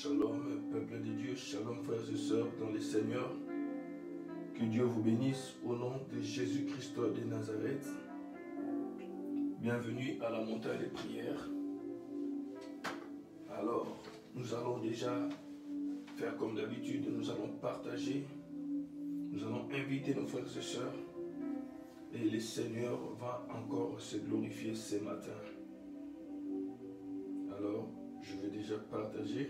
Shalom, peuple de Dieu, shalom frères et sœurs dans les Seigneurs. Que Dieu vous bénisse au nom de Jésus-Christ de Nazareth. Bienvenue à la montagne des prières. Alors, nous allons déjà faire comme d'habitude, nous allons partager, nous allons inviter nos frères et sœurs et le Seigneur va encore se glorifier ce matin. Alors, je vais déjà partager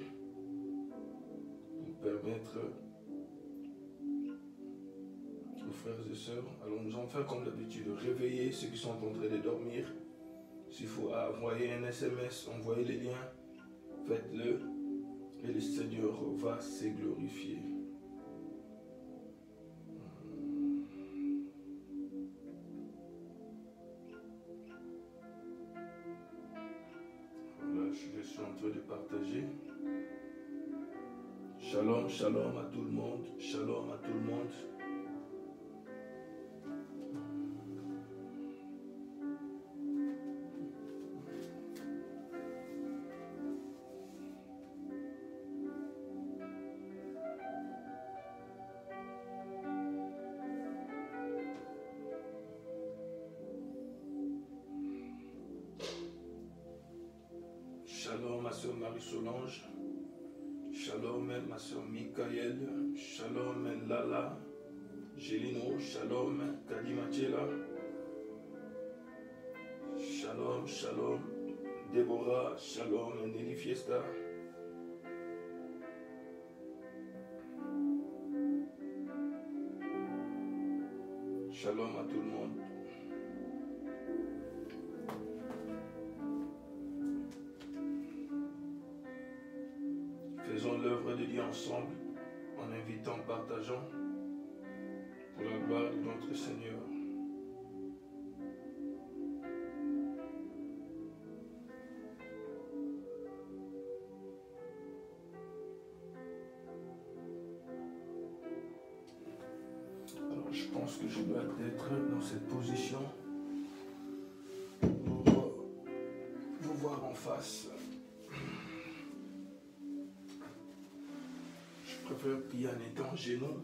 pour permettre aux frères et sœurs. Alors, nous allons faire comme d'habitude, réveiller ceux qui sont en train de dormir. S'il faut envoyer un SMS, envoyer les liens, faites-le et le Seigneur va se glorifier. Voilà, je suis en train de partager. Shalom, shalom à tout le monde. Shalom à tout le monde. Shalom ma soeur Marie-Solange, shalom ma soeur Michael, shalom Lala, Gélino, shalom Kadimachela, shalom, shalom Déborah, shalom Nelly Fiesta. Shalom à tout le monde. Faisons l'œuvre de Dieu ensemble, en invitant, partageant, pour la gloire de notre Seigneur. Alors, je pense que je dois être dans cette position pour vous voir en face. Je préfère prier en étant genoux.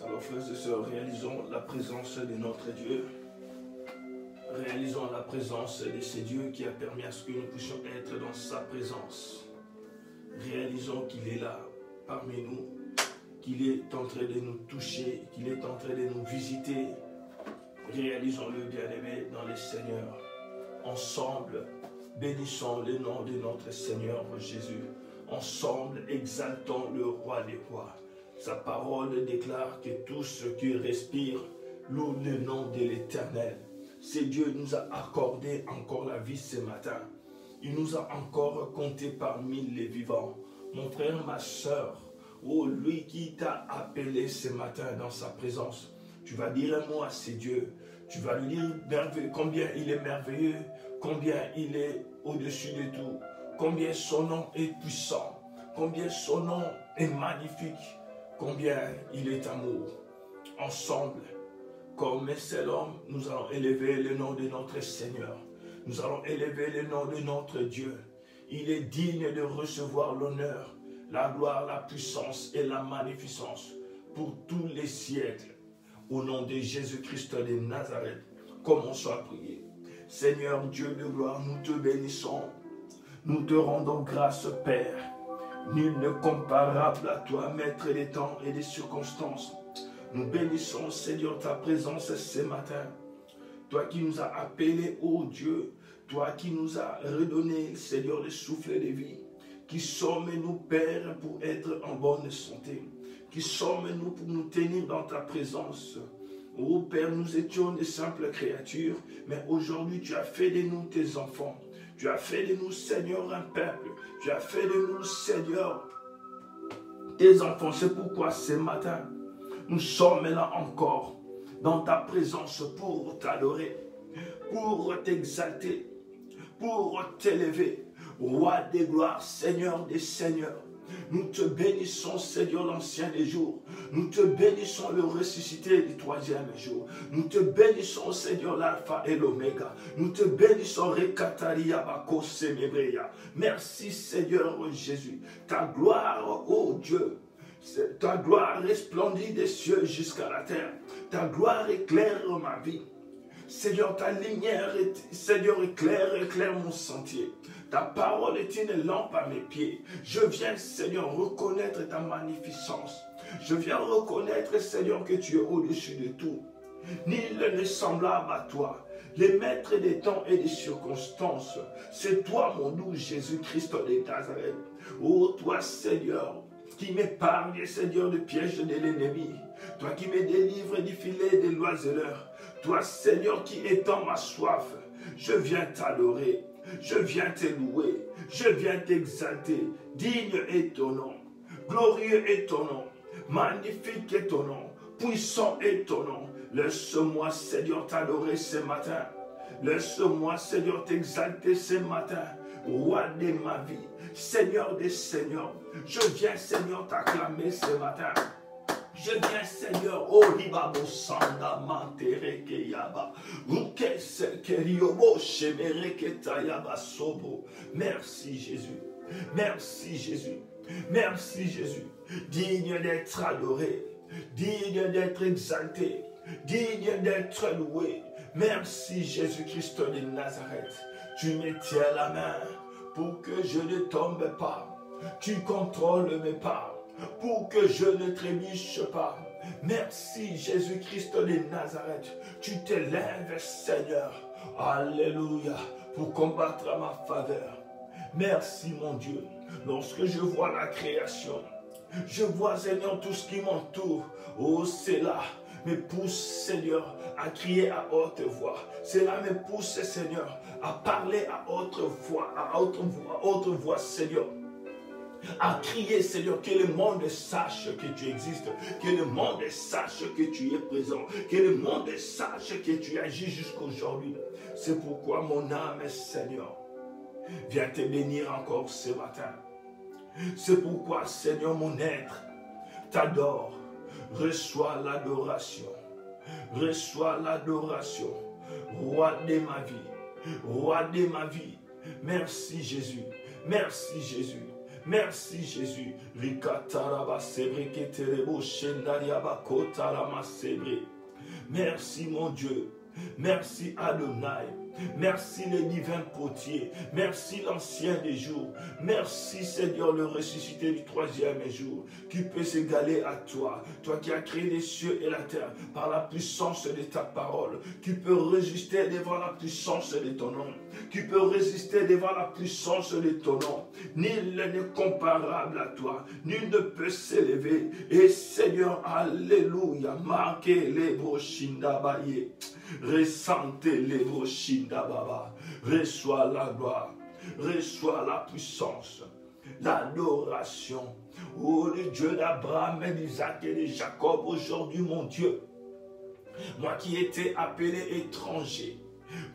Alors frères et sœurs, réalisons la présence de notre Dieu. Réalisons la présence de ce Dieu qui a permis à ce que nous puissions être dans sa présence. Réalisons qu'il est là parmi nous, qu'il est en train de nous toucher, qu'il est en train de nous visiter. Réalisons-le, bien-aimés, dans le Seigneur. Ensemble, bénissons le nom de notre Seigneur Jésus. Ensemble, exaltons le roi des rois. Sa parole déclare que tout ce qui respire loue le nom de l'Éternel. C'est Dieu nous a accordé encore la vie ce matin. Il nous a encore compté parmi les vivants. Mon frère, ma soeur, oh, lui qui t'a appelé ce matin dans sa présence, tu vas dire un mot à ce Dieu. Tu vas lui dire combien il est merveilleux, combien il est au-dessus de tout, combien son nom est puissant, combien son nom est magnifique. Combien il est amour. Ensemble, comme un seul homme, nous allons élever le nom de notre Seigneur. Nous allons élever le nom de notre Dieu. Il est digne de recevoir l'honneur, la gloire, la puissance et la magnificence pour tous les siècles. Au nom de Jésus-Christ de Nazareth, commençons à prier. Seigneur Dieu de gloire, nous te bénissons. Nous te rendons grâce, Père. Nul ne comparable à toi, maître des temps et des circonstances. Nous bénissons, Seigneur, ta présence ce matin. Toi qui nous as appelés, ô Dieu, toi qui nous as redonné, Seigneur, le souffle de vie. Qui sommes-nous, Père, pour être en bonne santé? Qui sommes-nous pour nous tenir dans ta présence? Ô Père, nous étions des simples créatures, mais aujourd'hui tu as fait de nous tes enfants. Tu as fait de nous, Seigneur, un peuple. Tu as fait de nous, Seigneur, tes enfants. C'est pourquoi ce matin, nous sommes là encore dans ta présence pour t'adorer, pour t'exalter, pour t'élever. Roi des gloires, Seigneur des seigneurs. Nous te bénissons, Seigneur, l'ancien des jours. Nous te bénissons, le ressuscité du troisième jour. Nous te bénissons, Seigneur, l'alpha et l'oméga. Nous te bénissons, Rekataria Bako Semebreya. Merci, Seigneur Jésus. Ta gloire, ô Dieu, ta gloire resplendit des cieux jusqu'à la terre. Ta gloire éclaire ma vie. Seigneur, ta lumière, Seigneur, éclaire mon sentier. Ta parole est une lampe à mes pieds. Je viens, Seigneur, reconnaître ta magnificence. Je viens reconnaître, Seigneur, que tu es au-dessus de tout. Nul n'est semblable à toi. Les maîtres des temps et des circonstances, c'est toi, mon doux Jésus-Christ de Nazareth. Ô toi, Seigneur, qui m'épargne, Seigneur, du piège de l'ennemi. Toi qui me délivres du filet des loiseleurs. Toi, Seigneur, qui étends ma soif. Je viens t'adorer. Je viens te louer, je viens t'exalter. Digne est ton nom, glorieux est ton nom, magnifique est ton nom, puissant est ton nom. Laisse-moi, Seigneur, t'adorer ce matin. Laisse-moi, Seigneur, t'exalter ce matin. Roi de ma vie, Seigneur des seigneurs. Je viens, Seigneur, t'acclamer ce matin. Je viens, Seigneur, oh Ribabo Sanda Mantere Keyaba, Rukes Keriobo Shemere Ketayaba Sobo. Merci Jésus, merci Jésus, merci Jésus, digne d'être adoré, digne d'être exalté, digne d'être loué. Merci Jésus-Christ de Nazareth, tu me tiens la main pour que je ne tombe pas, tu contrôles mes pas, pour que je ne trébuche pas. Merci Jésus-Christ de Nazareth. Tu t'élèves, Seigneur. Alléluia. Pour combattre à ma faveur. Merci mon Dieu. Lorsque je vois la création, je vois, Seigneur, tout ce qui m'entoure. Oh, cela me pousse, Seigneur, à crier à haute voix. Cela me pousse, Seigneur, à parler à haute voix, Seigneur. À crier, Seigneur, que le monde sache que tu existes, que le monde sache que tu es présent, que le monde sache que tu agis jusqu'aujourd'hui. C'est pourquoi mon âme, Seigneur, vient te bénir encore ce matin. C'est pourquoi, Seigneur, mon être t'adore. Reçois l'adoration. Reçois l'adoration. Roi de ma vie. Roi de ma vie. Merci Jésus. Merci Jésus. Merci Jésus. Merci mon Dieu. Merci Adonai. Merci le divin potier. Merci l'ancien des jours. Merci Seigneur le ressuscité du troisième jour. Qui peut s'égaler à toi. Toi qui as créé les cieux et la terre par la puissance de ta parole. Qui peut résister devant la puissance de ton nom. Qui peut résister devant la puissance de ton nom. Nul n'est comparable à toi. Nul ne peut s'élever. Et Seigneur, alléluia. Marquez les brochindabaye. Ressentez les brochindabaye. Reçois la gloire. Reçois la puissance. L'adoration. Oh, le Dieu d'Abraham, d'Isaac et de Jacob, aujourd'hui, mon Dieu. Moi qui étais appelé étranger.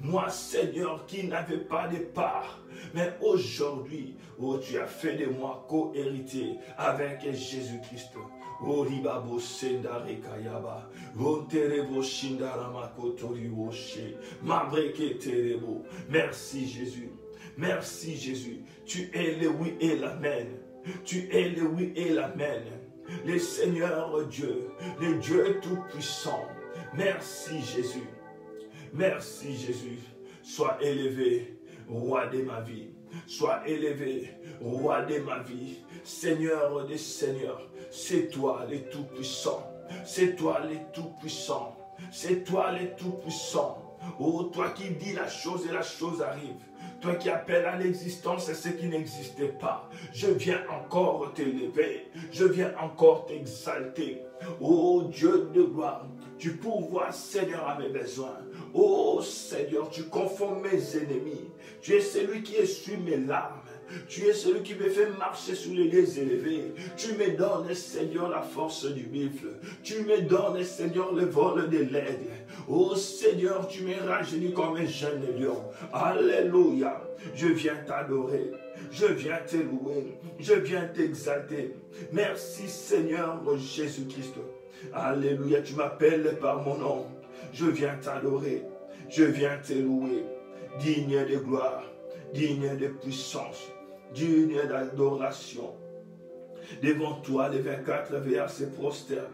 Moi, Seigneur, qui n'avais pas de part. Mais aujourd'hui, oh, tu as fait de moi co-héritier avec Jésus-Christ. Oh, ribabo sendare kayaba. Ronterebo shindarama kotori woshe. Mabreke terebo. Merci Jésus. Merci Jésus. Tu es le oui et l'amen. Tu es le oui et l'amen. Le Seigneur Dieu. Le Dieu tout-puissant. Merci Jésus. Merci Jésus. Sois élevé, roi de ma vie. Sois élevé, roi de ma vie. Seigneur des seigneurs. C'est toi le tout-puissant. C'est toi le tout-puissant. C'est toi le tout-puissant. Oh, toi qui dis la chose et la chose arrive. Toi qui appelles à l'existence ce qui n'existait pas. Je viens encore t'élever. Je viens encore t'exalter. Oh Dieu de gloire. Tu pourvois, Seigneur, à mes besoins. Oh Seigneur, tu confonds mes ennemis. Tu es celui qui essuie mes larmes. Tu es celui qui me fait marcher sous les lieux élevés. Tu me donnes, Seigneur, la force du buffle. Tu me donnes, Seigneur, le vol de l'aigle. Oh Seigneur, tu me rajeunis comme un jeune lion. Alléluia. Je viens t'adorer. Je viens te louer. Je viens t'exalter. Merci, Seigneur Jésus-Christ. Alléluia. Tu m'appelles par mon nom. Je viens t'adorer. Je viens te louer. Digne de gloire. Digne de puissance. Digne d'adoration. Devant toi, les 24 veillants se prosternent.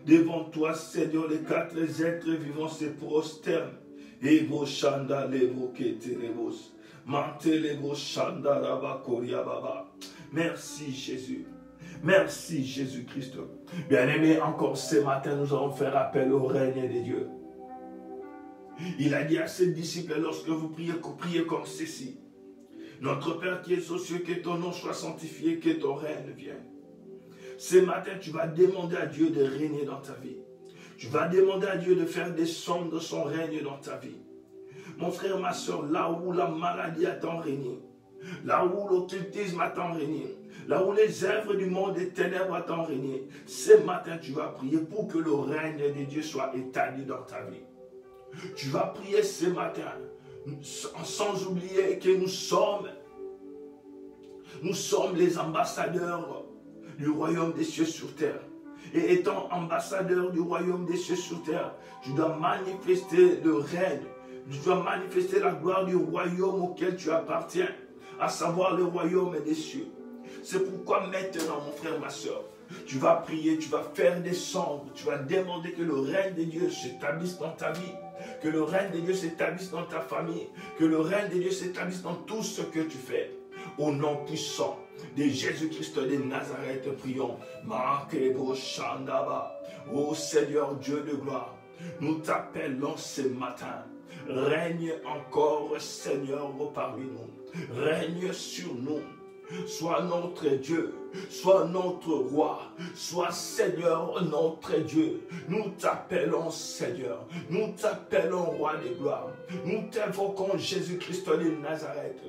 Devant toi, Seigneur, les 4 êtres vivants se prosternent. Ego Shanda Lebro Keterebos. Mante Lebro Shanda Rabakoria Baba. Merci Jésus. Merci Jésus-Christ. Bien-aimés, encore ce matin, nous allons faire appel au règne de Dieu. Il a dit à ses disciples, lorsque vous priez comme ceci. Notre Père qui est aux cieux, que ton nom soit sanctifié, que ton règne vienne. Ce matin, tu vas demander à Dieu de régner dans ta vie. Tu vas demander à Dieu de faire descendre son règne dans ta vie. Mon frère, ma soeur, là où la maladie a tant régné, là où l'occultisme a tant régné, là où les œuvres du monde des ténèbres a tant régné, ce matin, tu vas prier pour que le règne de Dieu soit établi dans ta vie. Tu vas prier ce matin, sans oublier que nous sommes les ambassadeurs du royaume des cieux sur terre. Et étant ambassadeur du royaume des cieux sur terre, tu dois manifester le règne, tu dois manifester la gloire du royaume auquel tu appartiens, à savoir le royaume des cieux. C'est pourquoi maintenant, mon frère, ma soeur, tu vas prier, tu vas faire descendre, tu vas demander que le règne de Dieu s'établisse dans ta vie, que le règne de Dieu s'établisse dans ta famille, que le règne de Dieu s'établisse dans tout ce que tu fais. Au nom puissant de Jésus-Christ de Nazareth, prions. Ô Seigneur Dieu de gloire, nous t'appelons ce matin. Règne encore, Seigneur, parmi nous. Règne sur nous. Sois notre Dieu, sois notre roi, sois Seigneur notre Dieu. Nous t'appelons Seigneur, nous t'appelons roi de gloire. Nous t'invoquons Jésus-Christ de Nazareth.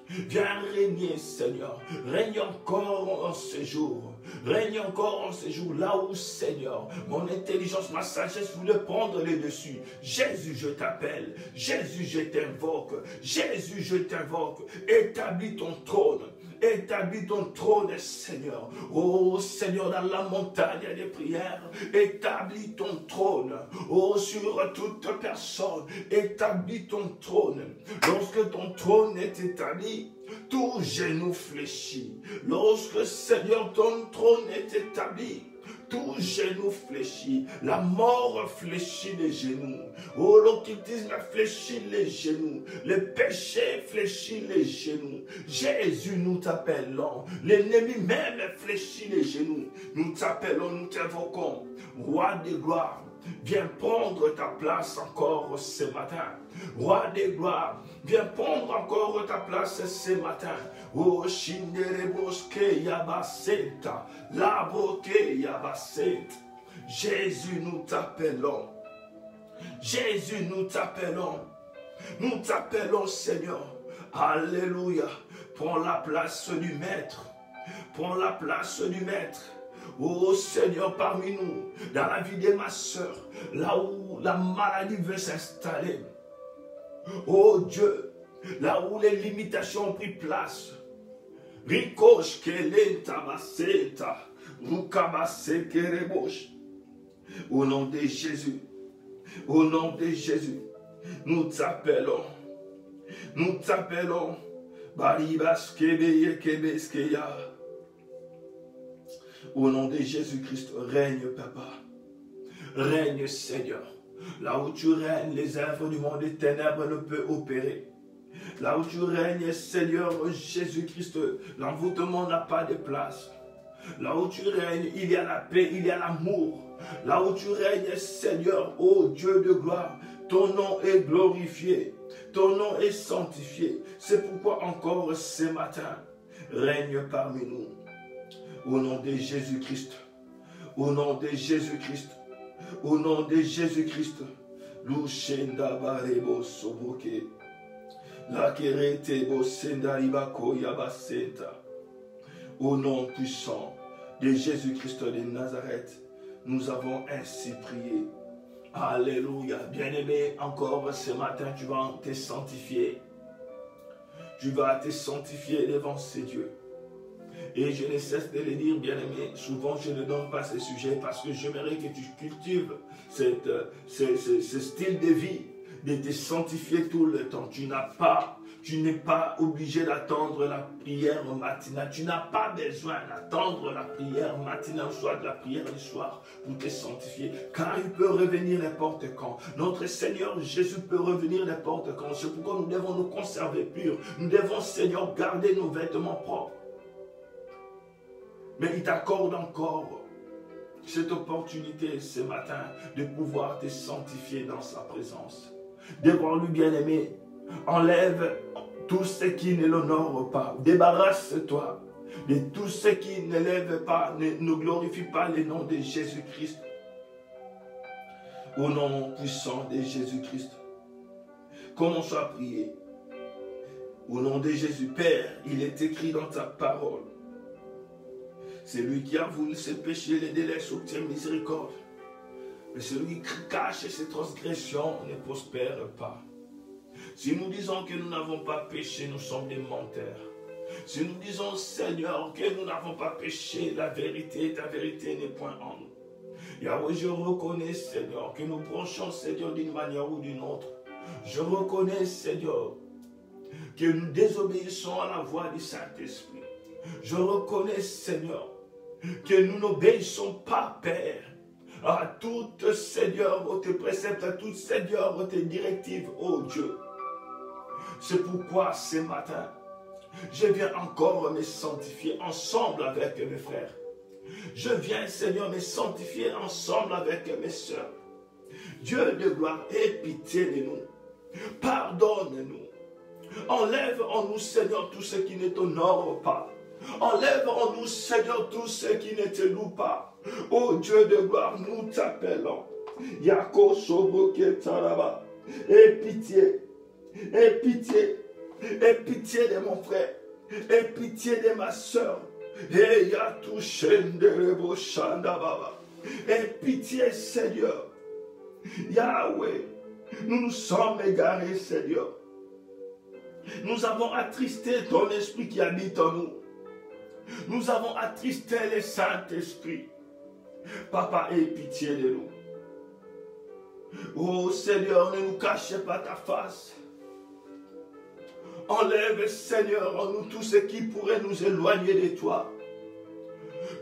Viens régner, Seigneur. Règne encore en ce jour. Règne encore en ce jour. Là où, Seigneur, mon intelligence, ma sagesse voulait prendre les dessus. Jésus, je t'appelle. Jésus, je t'invoque. Jésus, je t'invoque. Établis ton trône. Établis ton trône, Seigneur. Oh, Seigneur, dans la montagne des prières, établis ton trône. Oh, sur toute personne, établis ton trône. Lorsque ton trône est établi, tout genou fléchit. Lorsque, Seigneur, ton trône est établi, tout genou fléchit. La mort fléchit les genoux. Oh, l'occultisme fléchit les genoux. Le péché fléchit les genoux. Jésus, nous t'appelons. L'ennemi même fléchit les genoux. Nous t'appelons, nous t'invoquons. Roi de gloire, viens prendre ta place encore ce matin. Roi des gloires, viens prendre encore ta place ce matin. Oh, Shindereboske Yabaseta, Laboke Yabaseta. Jésus, nous t'appelons. Jésus, nous t'appelons. Nous t'appelons, Seigneur. Alléluia. Prends la place du Maître. Prends la place du Maître. Oh Seigneur, parmi nous, dans la vie de ma soeur, là où la maladie veut s'installer. Oh Dieu, là où les limitations ont pris place. Rikosh kelenta baseta, rukabase kerebosh. Au nom de Jésus, au nom de Jésus, nous t'appelons. Nous t'appelons. Baribas kebeye kebeskeya. Au nom de Jésus-Christ, règne, Papa. Règne, Seigneur. Là où tu règnes, les œuvres du monde des ténèbres ne peuvent opérer. Là où tu règnes, Seigneur Jésus-Christ, l'envoûtement n'a pas de place. Là où tu règnes, il y a la paix, il y a l'amour. Là où tu règnes, Seigneur, ô Dieu de gloire, ton nom est glorifié. Ton nom est sanctifié. C'est pourquoi encore ce matin, règne parmi nous. Au nom de Jésus-Christ, au nom de Jésus-Christ, Au nom de Jésus-Christ, Lushenda Barebo Soboke, Lakerete Bosenda Ibako Yabaseta. Au nom puissant de Jésus-Christ de Nazareth, nous avons ainsi prié. Alléluia. Bien-aimé, encore ce matin, tu vas te sanctifier. Tu vas te sanctifier devant ces dieux. Et je ne cesse de le dire, bien-aimé, souvent je ne donne pas ce sujet parce que j'aimerais que tu cultives ce style de vie, de te sanctifier tout le temps. Tu n'es pas obligé d'attendre la prière matinale. Tu n'as pas besoin d'attendre la prière matinale, soit de la prière du soir, pour te sanctifier. Car il peut revenir n'importe quand. Notre Seigneur Jésus peut revenir n'importe quand. C'est pourquoi nous devons nous conserver purs. Nous devons, Seigneur, garder nos vêtements propres. Mais il t'accorde encore cette opportunité ce matin de pouvoir te sanctifier dans sa présence. Devant lui, bien-aimé, enlève tout ce qui ne l'honore pas. Débarrasse-toi de tout ce qui n'élève pas, ne glorifie pas le nom de Jésus-Christ. Au nom puissant de Jésus-Christ, commençons à prier. Au nom de Jésus, Père, il est écrit dans ta parole. Celui qui avoue ses péchés, les délaisse, obtient miséricorde. Mais celui qui cache ses transgressions ne prospère pas. Si nous disons que nous n'avons pas péché, nous sommes des menteurs. Si nous disons, Seigneur, que nous n'avons pas péché, ta vérité n'est point en nous. Yahweh, je reconnais, Seigneur, que nous branchons, Seigneur, d'une manière ou d'une autre. Je reconnais, Seigneur, que nous désobéissons à la voix du Saint-Esprit. Je reconnais, Seigneur, que nous n'obéissons pas, Père, à toutes, Seigneur, tes préceptes, à toutes, Seigneur, tes directives, ô Dieu. C'est pourquoi, ce matin, je viens encore me sanctifier ensemble avec mes frères. Je viens, Seigneur, me sanctifier ensemble avec mes soeurs. Dieu de gloire, aie pitié de nous. Pardonne-nous. Enlève en nous, Seigneur, tout ce qui ne t'honore pas. Enlève en nous, Seigneur, tout ce qui ne te loue pas. Ô Dieu de gloire, nous t'appelons. Yako Soboke Taraba. Aie pitié. Aie pitié. Aie pitié de mon frère. Aie pitié de ma soeur. Aie pitié, Seigneur. Yahweh, nous nous sommes égarés, Seigneur. Nous avons attristé ton esprit qui habite en nous. Nous avons attristé le Saint-Esprit. Papa, aie pitié de nous. Oh Seigneur, ne nous cachez pas ta face. Enlève, Seigneur, en nous tout ce qui pourrait nous éloigner de toi.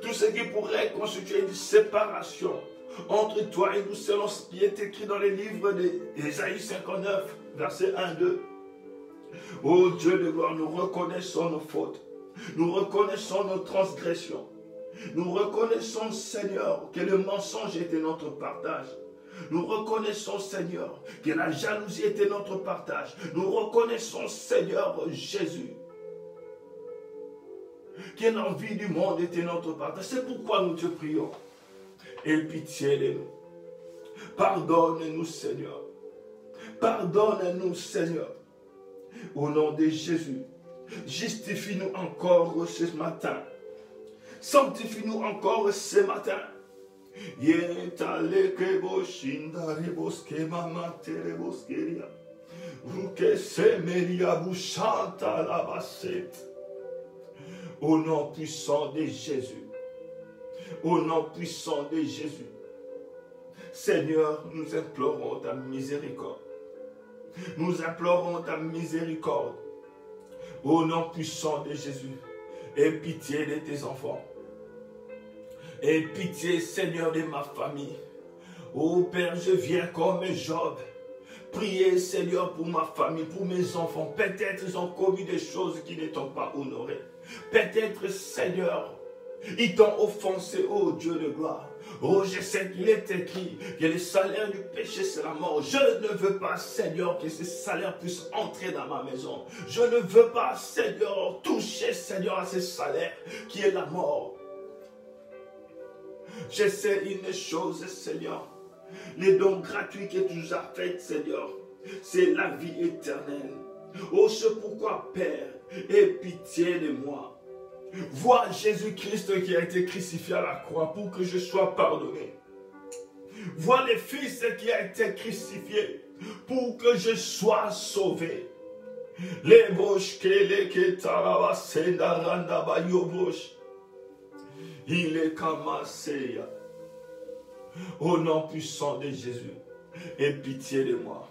Tout ce qui pourrait constituer une séparation entre toi et nous, selon ce qui est écrit dans les livres d'Ésaïe 59, versets 1-2. Oh Dieu de gloire, nous reconnaissons nos fautes. Nous reconnaissons nos transgressions. Nous reconnaissons, Seigneur, que le mensonge était notre partage. Nous reconnaissons, Seigneur, que la jalousie était notre partage. Nous reconnaissons, Seigneur Jésus, que l'envie du monde était notre partage. C'est pourquoi nous te prions. Aie pitié de nous. Pardonne-nous, Seigneur. Pardonne-nous, Seigneur. Au nom de Jésus, justifie-nous encore ce matin. Sanctifie-nous encore ce matin. Au nom puissant de Jésus. Au nom puissant de Jésus. Seigneur, nous implorons ta miséricorde. Nous implorons ta miséricorde. Au nom puissant de Jésus. Aie pitié de tes enfants. Aie pitié, Seigneur, de ma famille. Oh Père, je viens comme Job. Priez, Seigneur, pour ma famille, pour mes enfants. Peut-être ils ont commis des choses qui ne t'ont pas honoré. Peut-être, Seigneur, ils t'ont offensé, oh Dieu de gloire. Oh, je sais qu'il est écrit que le salaire du péché, c'est la mort. Je ne veux pas, Seigneur, que ce salaire puisse entrer dans ma maison. Je ne veux pas, Seigneur, toucher, Seigneur, à ce salaire qui est la mort. Je sais une chose, Seigneur, Les dons gratuits que tu nous as faits, Seigneur, c'est la vie éternelle. Oh, c'est pourquoi, Père, aie pitié de moi. Vois Jésus-Christ qui a été crucifié à la croix pour que je sois pardonné. Vois le Fils qui a été crucifié pour que je sois sauvé. Les broches que les ketaraba sendaranda bayobroche. Il est kamaseya. Au nom puissant de Jésus, aie pitié de moi.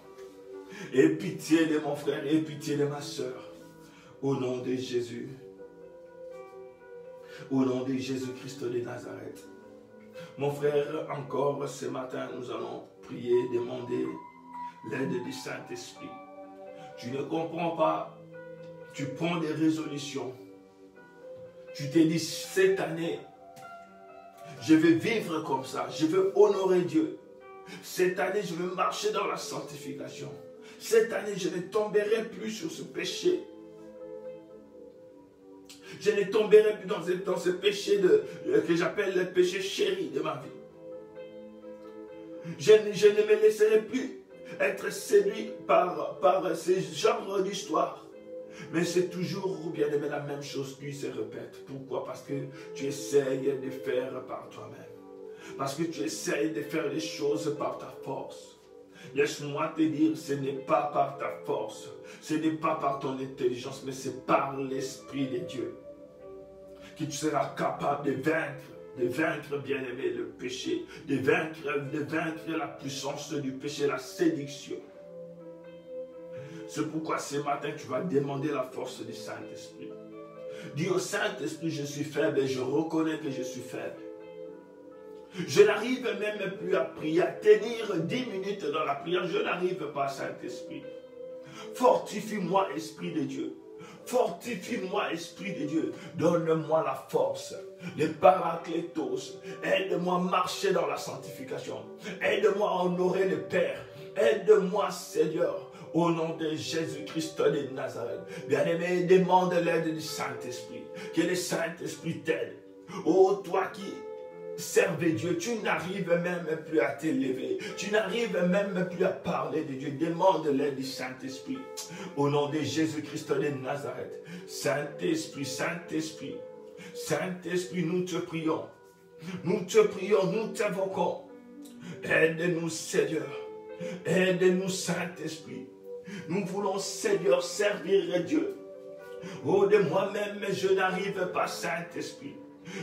Aie pitié de mon frère, aie pitié de ma soeur. Au nom de Jésus. Au nom de Jésus-Christ de Nazareth. Mon frère, encore ce matin, nous allons prier, demander l'aide du Saint-Esprit. Tu ne comprends pas, tu prends des résolutions. Tu te dis, cette année, je vais vivre comme ça, je veux honorer Dieu. Cette année, je veux marcher dans la sanctification. Cette année, je ne tomberai plus sur ce péché. Je ne tomberai plus dans ce péché que j'appelle le péché chéri de ma vie. Je ne me laisserai plus être séduit par ce genre d'histoire. Mais c'est toujours, bien aimé, la même chose qui se répète. Pourquoi? Parce que tu essayes de faire par toi-même. Parce que tu essayes de faire les choses par ta force. Laisse-moi te dire, ce n'est pas par ta force. Ce n'est pas par ton intelligence, mais c'est par l'Esprit de Dieu. Que tu seras capable de vaincre, bien-aimé, le péché, de vaincre la puissance du péché, la séduction. C'est pourquoi ce matin, tu vas demander la force du Saint-Esprit. Dis au Saint-Esprit, je suis faible et je reconnais que je suis faible. Je n'arrive même plus à prier, à tenir 10 minutes dans la prière. Je n'arrive pas, Saint-Esprit. Fortifie-moi, Esprit de Dieu. Fortifie-moi, Esprit de Dieu. Donne-moi la force, le paraclétos. Aide-moi à marcher dans la sanctification. Aide-moi à honorer le Père. Aide-moi, Seigneur, au nom de Jésus-Christ de Nazareth. Bien-aimé, demande l'aide du Saint-Esprit. Que le Saint-Esprit t'aide. Oh, toi qui servez Dieu, tu n'arrives même plus à t'élever. Tu n'arrives même plus à parler de Dieu. Demande l'aide du Saint-Esprit. Au nom de Jésus-Christ de Nazareth. Saint-Esprit, Saint-Esprit, Saint-Esprit, nous te prions. Nous te prions, nous t'invoquons. Aide-nous, Seigneur. Aide-nous, Saint-Esprit. Nous voulons, Seigneur, servir Dieu. Oh, de moi-même, je n'arrive pas, Saint-Esprit.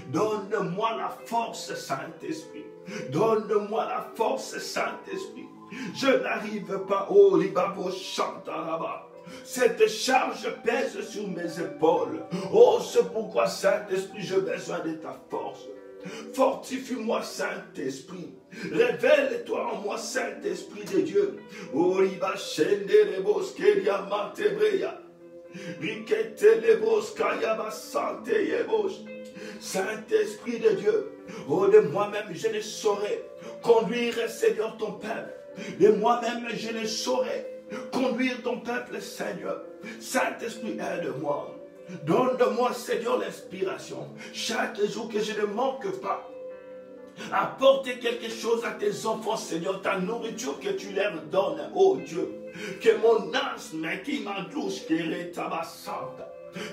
Donne-moi la force, Saint-Esprit. Donne-moi la force, Saint-Esprit. Je n'arrive pas, oh, Libabo Chantaraba. Cette charge pèse sur mes épaules. Oh, c'est pourquoi, Saint-Esprit, j'ai besoin de ta force. Fortifie-moi, Saint-Esprit. Révèle-toi en moi, Saint-Esprit de Dieu. Oh, Liba Shenderebos Keria Matebreya. Riketelebos Kayaba Santeyebos. Saint-Esprit de Dieu, oh, de moi-même, je ne saurais conduire, Seigneur, ton peuple. De moi-même, je ne saurais conduire ton peuple, Seigneur. Saint-Esprit, aide-moi. Donne-moi, Seigneur, l'inspiration. Chaque jour que je ne manque pas. Apporter quelque chose à tes enfants, Seigneur, ta nourriture que tu leur donnes, oh Dieu. Que mon asthme qui m'endouche, que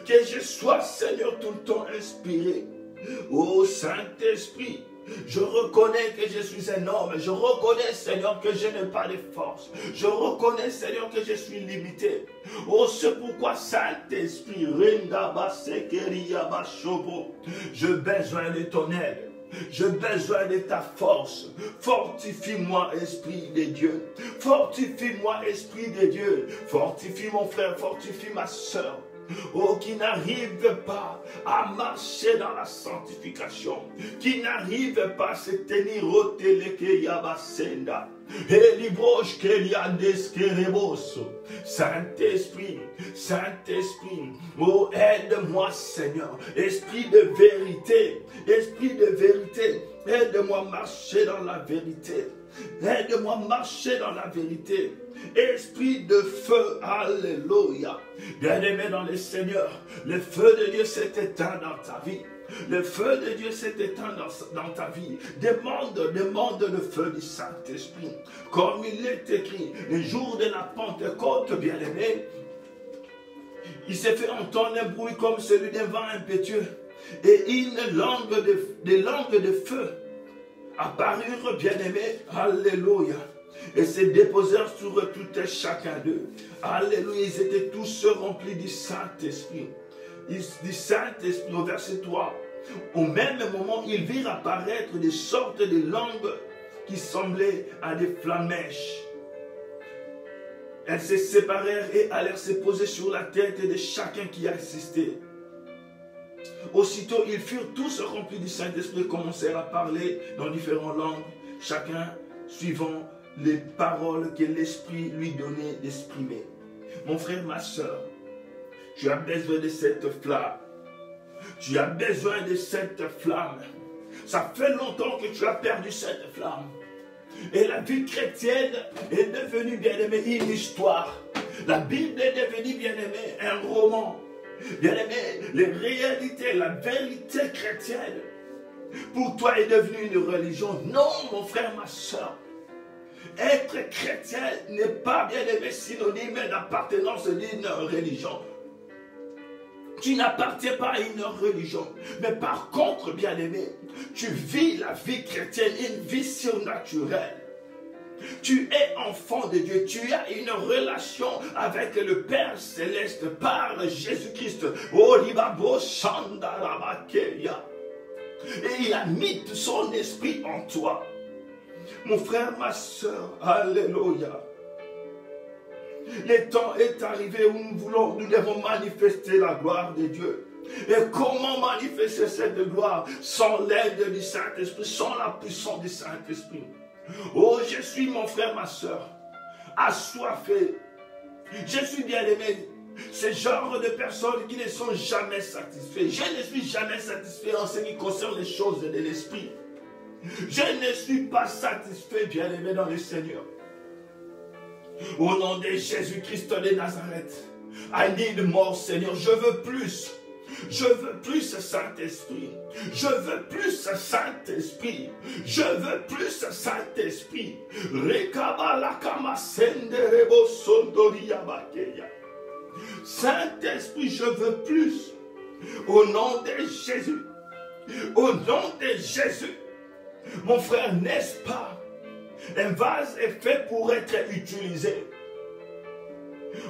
que je sois, Seigneur, tout le temps inspiré. Oh Saint-Esprit, je reconnais que je suis un homme. Je reconnais, Seigneur, que je n'ai pas de force. Je reconnais, Seigneur, que je suis limité. Oh, c'est pourquoi, Saint-Esprit, j'ai besoin de ton aide. J'ai besoin de ta force. Fortifie-moi, Esprit de Dieu. Fortifie-moi, Esprit de Dieu. Fortifie mon frère, fortifie ma soeur. Oh, qui n'arrive pas à marcher dans la sanctification, qui n'arrive pas à se tenir au téléké yabasenda. Saint-Esprit, Saint-Esprit, oh, aide-moi, Seigneur. Esprit de vérité, aide-moi à marcher dans la vérité. Aide-moi à marcher dans la vérité. Esprit de feu, alléluia. Bien-aimé dans le Seigneur, le feu de Dieu s'est éteint dans ta vie. Le feu de Dieu s'est éteint dans ta vie. Demande le feu du Saint-Esprit. Comme il est écrit, le jour de la Pentecôte, bien-aimé, il s'est fait entendre un bruit comme celui d'un vent impétueux. Et une langue de feu apparurent, bien-aimés. Alléluia. Et se déposèrent sur tout et chacun d'eux. Alléluia. Ils étaient tous remplis du Saint-Esprit. Du Saint-Esprit, au verset 3. Au même moment, ils virent apparaître des sortes de langues qui semblaient à des flammèches. Elles se séparèrent et allèrent se poser sur la tête de chacun qui assistait. Aussitôt, ils furent tous remplis du Saint-Esprit et commencèrent à parler dans différentes langues, chacun suivant les paroles que l'Esprit lui donnait d'exprimer. Mon frère, ma soeur, tu as besoin de cette flamme. Tu as besoin de cette flamme. Ça fait longtemps que tu as perdu cette flamme. Et la vie chrétienne est devenue, bien-aimé, une histoire. La Bible est devenue, bien-aimé, un roman. Bien-aimé, les réalités, la vérité chrétienne, pour toi est devenue une religion. Non, mon frère, ma soeur. Être chrétien n'est pas, bien-aimé, synonyme d'appartenance d'une religion. Tu n'appartiens pas à une religion. Mais par contre, bien-aimé, tu vis la vie chrétienne, une vie surnaturelle. Tu es enfant de Dieu. Tu as une relation avec le Père Céleste par Jésus-Christ. Et il a mis son esprit en toi. Mon frère, ma soeur, alléluia. Le temps est arrivé où nous devons manifester la gloire de Dieu. Et comment manifester cette gloire sans l'aide du Saint-Esprit, sans la puissance du Saint-Esprit? Oh, je suis, mon frère, ma soeur, assoiffé. Je suis bien-aimé. Ce genre de personnes qui ne sont jamais satisfaits. Je ne suis jamais satisfait en ce qui concerne les choses de l'esprit. Je ne suis pas satisfait, bien-aimé, dans le Seigneur. Au nom de Jésus-Christ de Nazareth, I need more, Seigneur. Je veux plus. Je veux plus Saint-Esprit. Je veux plus Saint-Esprit. Je veux plus Saint-Esprit. Saint-Esprit, je veux plus. Au nom de Jésus. Au nom de Jésus. Mon frère, n'est-ce pas? Un vase est fait pour être utilisé.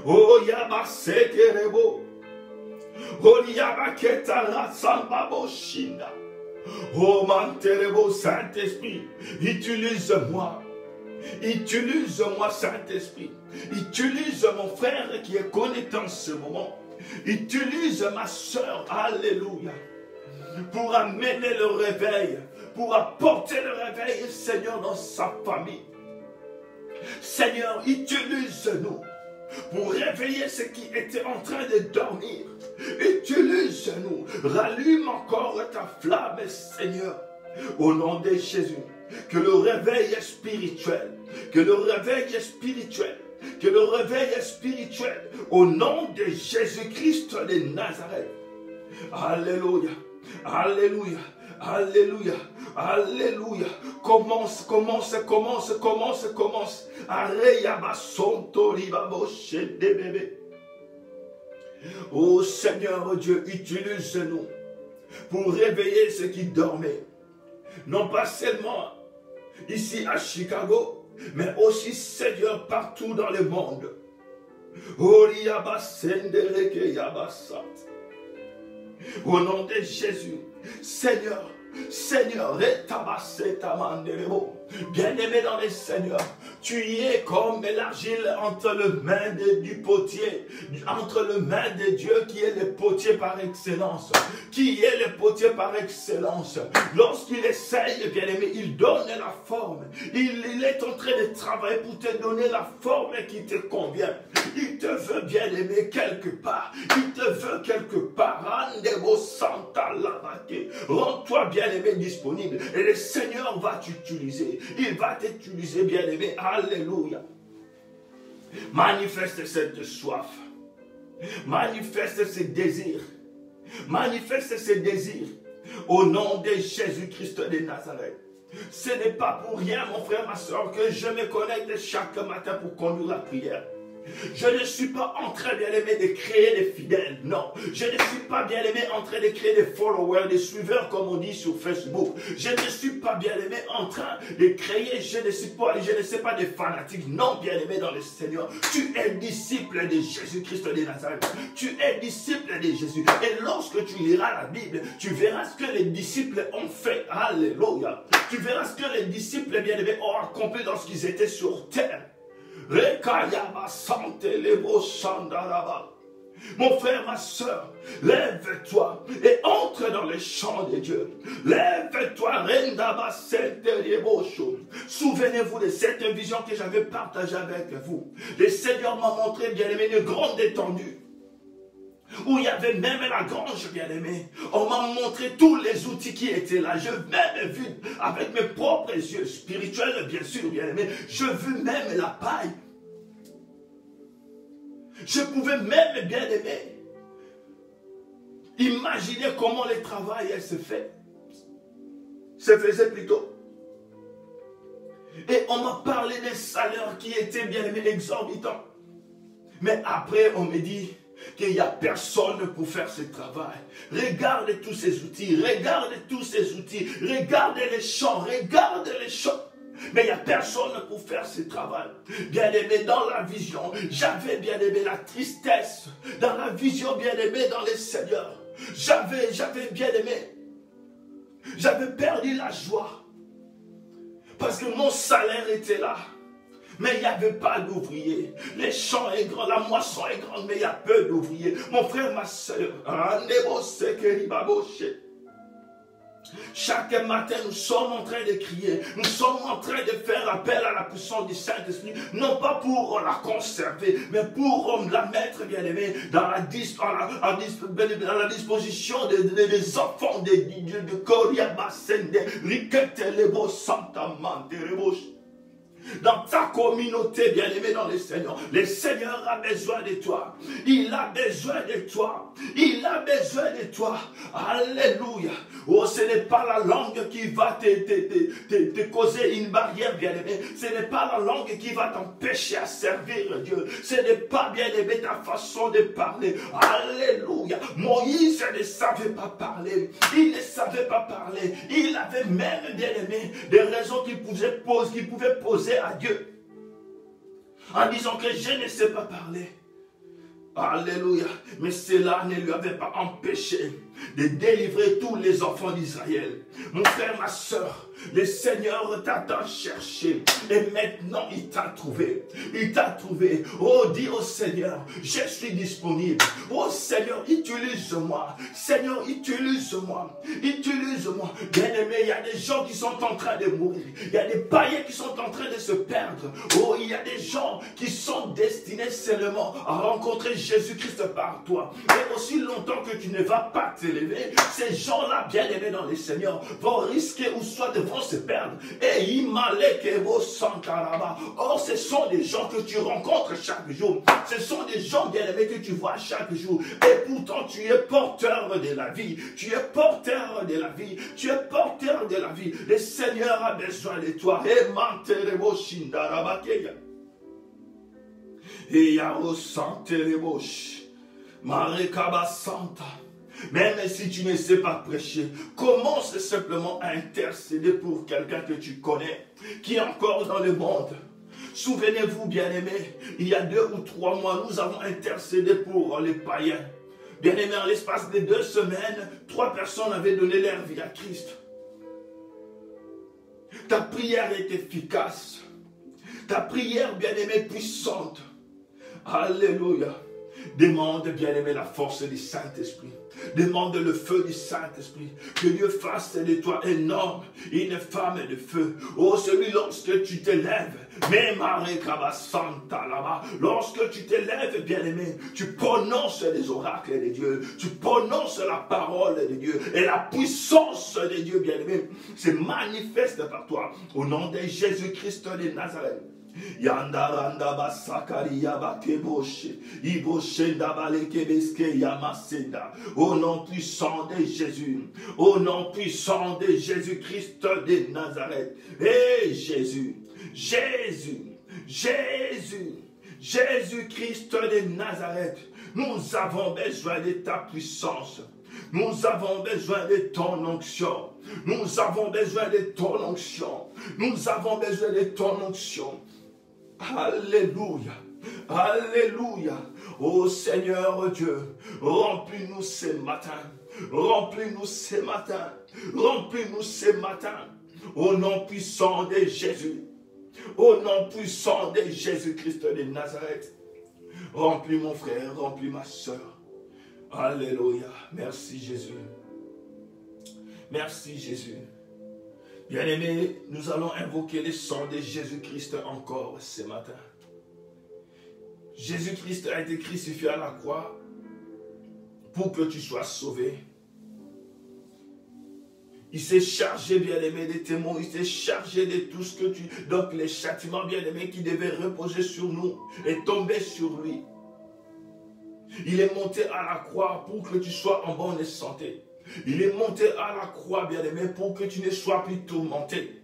Oh, Yabasekerebo. Oh, Yabaketara Sambabo Shinda. Oh, Manterebo, Saint-Esprit, utilise-moi. Utilise-moi, Saint-Esprit. Utilise mon frère qui est connecté en ce moment. Utilise ma soeur, alléluia, pour amener le réveil, pour apporter le réveil, Seigneur, dans sa famille. Seigneur, utilise-nous pour réveiller ceux qui étaient en train de dormir. Utilise-nous, rallume encore ta flamme, Seigneur, au nom de Jésus. Que le réveil est spirituel, que le réveil est spirituel, que le réveil est spirituel, au nom de Jésus-Christ de Nazareth. Alléluia, alléluia. Alléluia, alléluia. Commence. Oh Seigneur Dieu, utilise-nous pour réveiller ceux qui dormaient. Non pas seulement ici à Chicago, mais aussi, Seigneur, partout dans le monde. Au nom de Jésus, Seigneur, bien-aimé dans les Seigneurs, tu y es comme l'argile entre les mains du potier, entre les mains de Dieu qui est le potier par excellence, qui est le potier par excellence. Lorsqu'il essaye, bien-aimé, il donne la forme, il est en train de travailler pour te donner la forme qui te convient. Il te veut, bien-aimé, quelque part, il te veut quelque part. Rends-toi, bien-aimé, disponible. Et le Seigneur va t'utiliser. Il va t'utiliser, bien-aimé. Alléluia. Manifeste cette soif. Manifeste ce désir. Manifeste ce désir. Au nom de Jésus-Christ de Nazareth. Ce n'est pas pour rien, mon frère, ma soeur, que je me connecte chaque matin pour conduire la prière. Je ne suis pas en train, bien aimé, de créer des fidèles. Non. Je ne suis pas, bien aimé, en train de créer des followers, des suiveurs, comme on dit sur Facebook. Je ne suis pas, bien aimé, en train de créer, je ne sais pas, des fanatiques. Non, bien aimé, dans le Seigneur. Tu es disciple de Jésus-Christ de Nazareth. Tu es disciple de Jésus. Et lorsque tu liras la Bible, tu verras ce que les disciples ont fait. Alléluia. Tu verras ce que les disciples, bien aimés, ont accompli lorsqu'ils étaient sur terre. Mon frère, ma soeur, lève-toi et entre dans les champs de Dieu. Lève-toi, souvenez-vous de cette vision que j'avais partagée avec vous. Le Seigneur m'a montré, bien aimé, une grande étendue, où il y avait même la grange, bien aimé. On m'a montré tous les outils qui étaient là. Je même vu avec mes propres yeux spirituels, bien sûr, bien aimé. Je vis même la paille. Je pouvais même, bien aimé, imaginer comment le travail se faisait plutôt. Et on m'a parlé des salaires qui étaient, bien aimé, exorbitants. Mais après, on me dit qu'il n'y a personne pour faire ce travail. Regarde tous ces outils, regarde tous ces outils, regarde les champs, regarde les champs. Mais il n'y a personne pour faire ce travail. Bien aimé, dans la vision, j'avais, bien aimé, la tristesse. Dans la vision, bien aimé, dans les Seigneurs, j'avais, bien aimé, j'avais perdu la joie. Parce que mon salaire était là. Mais il n'y avait pas d'ouvriers. Les champs est grand, la moisson est grande, mais il y a peu d'ouvriers. Mon frère, ma soeur, chaque matin, nous sommes en train de crier. Nous sommes en train de faire appel à la puissance du Saint-Esprit. Non pas pour la conserver, mais pour la mettre, bien aimé, dans la disposition des enfants de Koria Basende, Rikete Lebo Santa Manterebos. Dans ta communauté, bien-aimé dans le Seigneur a besoin de toi. Il a besoin de toi. Il a besoin de toi. Alléluia. Oh, ce n'est pas la langue qui va te causer une barrière, bien-aimé. Ce n'est pas la langue qui va t'empêcher à servir Dieu. Ce n'est pas, bien-aimé, ta façon de parler. Alléluia. Moïse ne savait pas parler. Il ne savait pas parler. Il avait même, bien-aimé, des raisons qu'il pouvait poser à Dieu en disant que je ne sais pas parler. Alléluia. Mais cela ne lui avait pas empêché de délivrer tous les enfants d'Israël. Mon frère, ma soeur, le Seigneur t'a cherché et maintenant il t'a trouvé. Il t'a trouvé. Oh, dis au Seigneur, je suis disponible. Oh Seigneur, utilise-moi. Seigneur, utilise-moi. Utilise-moi. Bien-aimé, il y a des gens qui sont en train de mourir. Il y a des païens qui sont en train de se perdre. Oh, il y a des gens qui sont destinés seulement à rencontrer Jésus-Christ par toi. Et aussi longtemps que tu ne vas pas t'élever, ces gens-là, bien-aimés dans les Seigneurs, vont risquer ou soit vont se perdre. Et or, ce sont des gens que tu rencontres chaque jour. Ce sont des gens, bien-aimés, que tu vois chaque jour. Et pourtant, tu es porteur de la vie. Tu es porteur de la vie. Tu es porteur de la vie. Le Seigneur a besoin de toi. Et Yaro Sante Rebosh, Marekaba Santa. Même si tu ne sais pas prêcher, commence simplement à intercéder pour quelqu'un que tu connais, qui est encore dans le monde. Souvenez-vous, bien-aimés, il y a 2 ou 3 mois, nous avons intercédé pour les païens. Bien-aimés, en l'espace de 2 semaines, 3 personnes avaient donné leur vie à Christ. Ta prière est efficace. Ta prière, bien-aimée, puissante. Alléluia. Demande, bien-aimé, la force du Saint-Esprit. Demande le feu du Saint-Esprit. Que Dieu fasse de toi un homme, une femme de feu. Oh, celui lorsque tu te lèves, même là-bas, lorsque tu te lèves, bien-aimé, tu prononces les oracles de Dieu. Tu prononces la parole de Dieu. Et la puissance de Dieu, bien-aimé, se manifeste par toi. Au nom de Jésus-Christ de Nazareth. Yandaranda basakari yabakeboshe. Iboshenda balekebeske yamasenda. Au nom puissant de Jésus. Au nom puissant de Jésus-Christ de Nazareth. Hé Jésus. Jésus. Jésus. Jésus-Christ de Nazareth. Nous avons besoin de ta puissance. Nous avons besoin de ton onction. Nous avons besoin de ton onction. Nous avons besoin de ton onction. Alléluia. Alléluia. Ô Seigneur Dieu, remplis-nous ce matin. Remplis-nous ce matin. Remplis-nous ce matin. Au nom puissant de Jésus. Au nom puissant de Jésus-Christ de Nazareth. Remplis mon frère, remplis ma soeur. Alléluia. Merci Jésus. Merci Jésus. Bien-aimés, nous allons invoquer le sang de Jésus-Christ encore ce matin. Jésus-Christ a été crucifié à la croix pour que tu sois sauvé. Il s'est chargé, bien-aimé, des témoins. Il s'est chargé de tout ce que tu... Donc les châtiments, bien-aimés, qui devaient reposer sur nous et tomber sur lui. Il est monté à la croix pour que tu sois en bonne santé. Il est monté à la croix, bien-aimé, pour que tu ne sois plus tourmenté.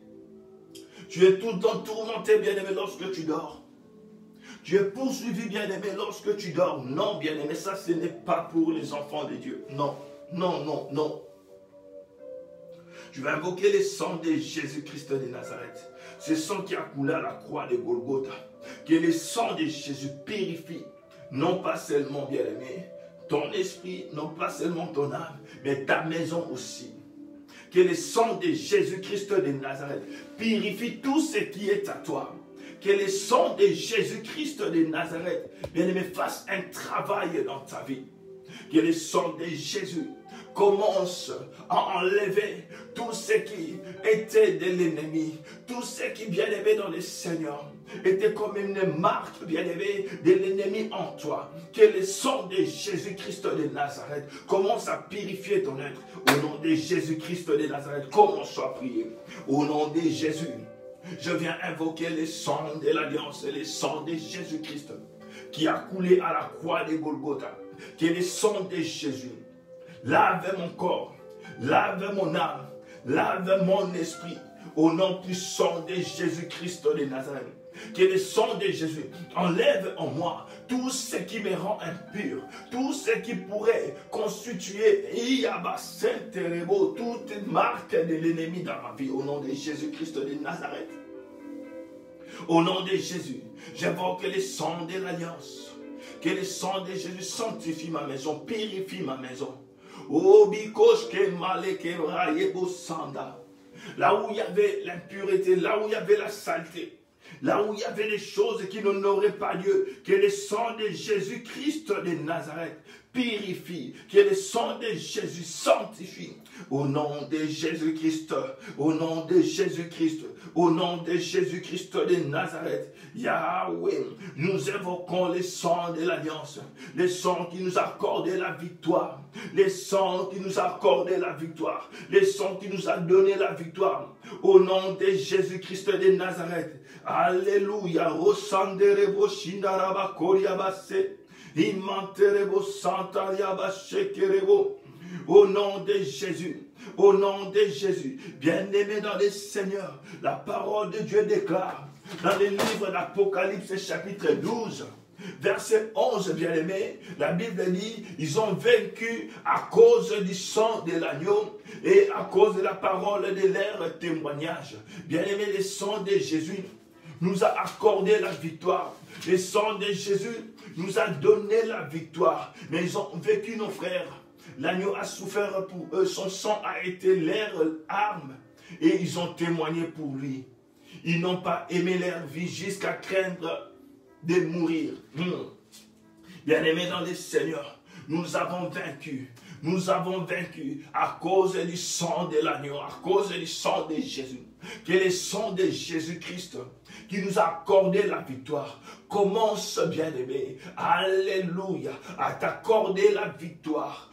Tu es tout le temps tourmenté, bien-aimé, lorsque tu dors. Tu es poursuivi, bien-aimé, lorsque tu dors. Non, bien-aimé, ça, ce n'est pas pour les enfants de Dieu. Non, non, non, non. Je vais invoquer le sang de Jésus-Christ de Nazareth. Ce sang qui a coulé à la croix de Golgotha. Que le sang de Jésus purifie, non pas seulement, bien-aimé, ton esprit, non pas seulement ton âme, mais ta maison aussi. Que le sang de Jésus-Christ de Nazareth purifie tout ce qui est à toi. Que le sang de Jésus-Christ de Nazareth, bien-aimé, fasse un travail dans ta vie. Que le sang de Jésus commence à enlever tout ce qui était de l'ennemi, tout ce qui, bien-aimé dans le Seigneur, était comme une marque, bien-aimé, de l'ennemi en toi. Que le sang de Jésus-Christ de Nazareth commence à purifier ton être. Au nom de Jésus-Christ de Nazareth, commence à prier. Au nom de Jésus, je viens invoquer le sang de l'Alliance et le sang de Jésus-Christ qui a coulé à la croix de Golgotha. Que le sang de Jésus lave mon corps, lave mon âme, lave mon esprit, au nom puissant de Jésus-Christ de Nazareth. Que le sang de Jésus enlève en moi tout ce qui me rend impur, tout ce qui pourrait constituer toute marque de l'ennemi dans ma vie, au nom de Jésus-Christ de Nazareth. Au nom de Jésus, j'invoque le sang de l'Alliance. Que le sang de Jésus sanctifie ma maison, purifie ma maison. Là où il y avait l'impureté, là où il y avait la saleté, là où il y avait des choses qui n'auraient pas lieu, que le sang de Jésus-Christ de Nazareth purifie, que le sang de Jésus sanctifie. Au nom de Jésus-Christ, au nom de Jésus-Christ, au nom de Jésus-Christ de Nazareth, Yahweh, nous évoquons le sang de l'Alliance, le sang qui nous a accordé la victoire, le sang qui nous a accordé la victoire, le sang qui nous a donné la victoire, au nom de Jésus-Christ de Nazareth. Alléluia. Rosanderebo shindaraba koriabase. Imanterebo santariaba shekerebo. Au nom de Jésus, au nom de Jésus, bien-aimé dans le Seigneur, la parole de Dieu déclare dans le livre d'Apocalypse chapitre 12, verset 11, bien-aimé, la Bible dit, ils ont vaincu à cause du sang de l'agneau et à cause de la parole de leur témoignage. Bien-aimé, le sang de Jésus nous a accordé la victoire. Le sang de Jésus nous a donné la victoire. Mais ils ont vécu, nos frères. L'agneau a souffert pour eux. Son sang a été leur arme. Et ils ont témoigné pour lui. Ils n'ont pas aimé leur vie jusqu'à craindre de mourir. Bien-aimés dans le Seigneur, nous avons vaincu. Nous avons vaincu à cause du sang de l'agneau, à cause du sang de Jésus. Que le sang de Jésus-Christ qui nous a accordé la victoire commence, bien-aimé, alléluia, à t'accorder la victoire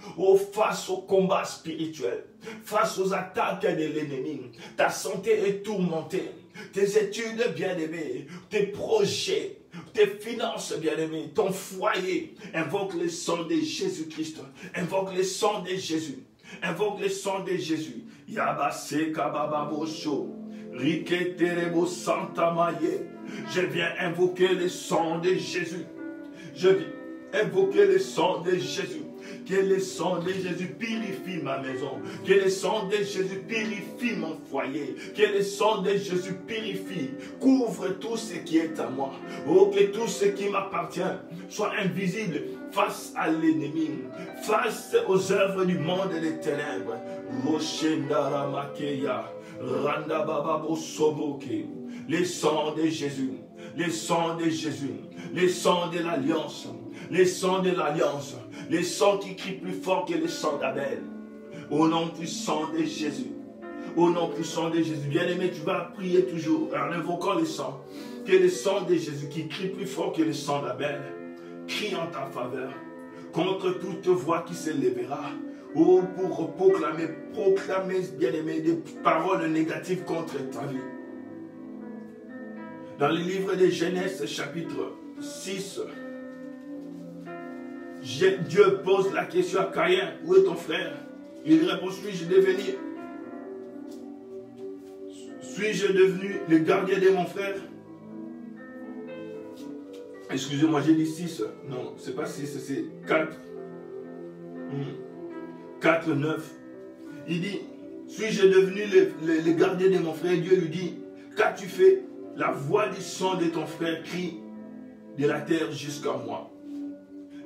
face au combat spirituel, face aux attaques de l'ennemi. Ta santé est tourmentée. tes études, bien-aimé, tes projets, tes finances, bien-aimé, ton foyer. Invoque le sang de Jésus-Christ. Invoque le sang de Jésus. Invoque le sang de Jésus. Yabase kabababosho. Rike terebo santa maye. Je viens invoquer le sang de Jésus. Je viens invoquer le sang de Jésus. Que le sang de Jésus purifie ma maison. Que le sang de Jésus purifie mon foyer. Que le sang de Jésus purifie. Couvre tout ce qui est à moi. Oh, que tout ce qui m'appartient soit invisible face à l'ennemi. Face aux œuvres du monde des ténèbres. Roshendara Makeya. Randa Bababo Soboke. Le sang de Jésus. Le sang de Jésus. Le sang de l'alliance. Le sang de l'alliance. Le sang qui crie plus fort que le sang d'Abel. Au nom puissant de Jésus. Au nom puissant de Jésus. Bien-aimé, tu vas prier toujours en invoquant le sang. Que le sang de Jésus qui crie plus fort que le sang d'Abel crie en ta faveur. Contre toute voix qui se lèvera. Ou pour proclamer, bien-aimé, des paroles négatives contre ta vie. Dans le livre de Genèse, chapitre 6, Dieu pose la question à Caïn, où est ton frère? Il répond, suis-je devenu le gardien de mon frère? Excusez-moi, j'ai dit 6. Non, c'est pas 6, c'est 4. 4, 9. Il dit, suis-je devenu le gardien de mon frère? Dieu lui dit, qu'as-tu fait? La voix du sang de ton frère crie de la terre jusqu'à moi.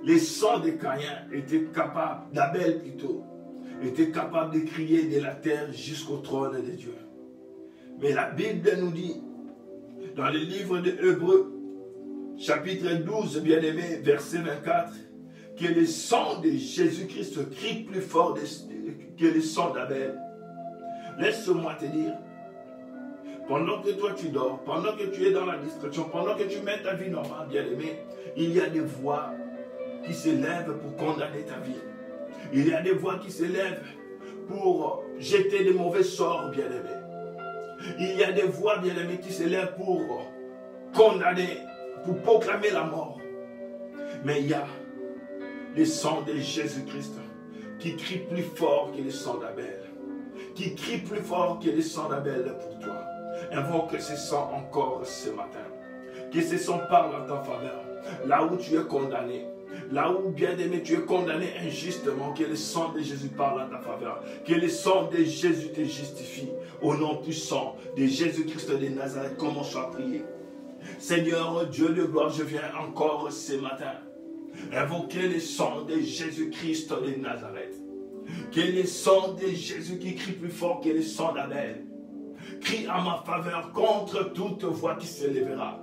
Les sangs de Caïn étaient capables, d'Abel plutôt, étaient capables de crier de la terre jusqu'au trône de Dieu. Mais la Bible nous dit, dans le livre de Hébreux, chapitre 12, bien-aimé, verset 24, que le sang de Jésus-Christ crie plus fort que le sang d'Abel. Laisse-moi te dire, pendant que toi tu dors, pendant que tu es dans la distraction, pendant que tu mets ta vie normale, bien-aimé, il y a des voix qui s'élèvent pour condamner ta vie. Il y a des voix qui s'élèvent pour jeter des mauvais sorts, bien-aimé. Il y a des voix, bien-aimé, qui s'élèvent pour condamner, pour proclamer la mort. Mais il y a le sang de Jésus-Christ qui crie plus fort que le sang d'Abel. Qui crie plus fort que le sang d'Abel pour toi. Invoque ce sang encore ce matin. Que ce sang parle en ta faveur. Là où tu es condamné. Là où, bien-aimé, tu es condamné injustement, que le sang de Jésus parle en ta faveur. Que le sang de Jésus te justifie. Au nom puissant de Jésus-Christ de Nazareth, commence à prier. Seigneur Dieu de gloire, je viens encore ce matin invoquer le sang de Jésus-Christ de Nazareth. Que le sang de Jésus qui crie plus fort que le sang d'Abel crie en ma faveur contre toute voix qui se lèvera.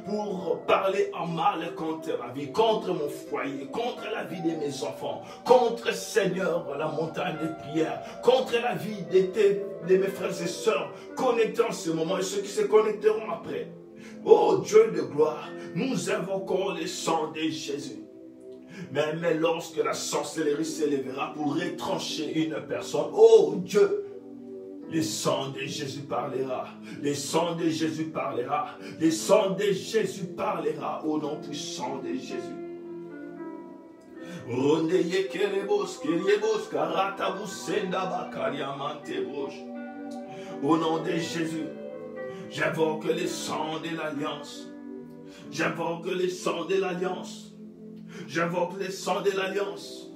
Pour parler en mal contre ma vie, contre mon foyer, contre la vie de mes enfants, contre, Seigneur, la montagne de prière, contre la vie de mes frères et sœurs connectés en ce moment et ceux qui se connecteront après. Oh Dieu de gloire, nous invoquons le sang de Jésus. Même lorsque la sorcellerie s'élèvera pour retrancher une personne, oh Dieu, le sang de Jésus parlera. Le sang de Jésus parlera. Le sang de Jésus parlera au nom puissant de Jésus. Au nom de Jésus, j'invoque le sang de l'alliance. J'invoque le sang de l'alliance. J'invoque le sang de l'alliance.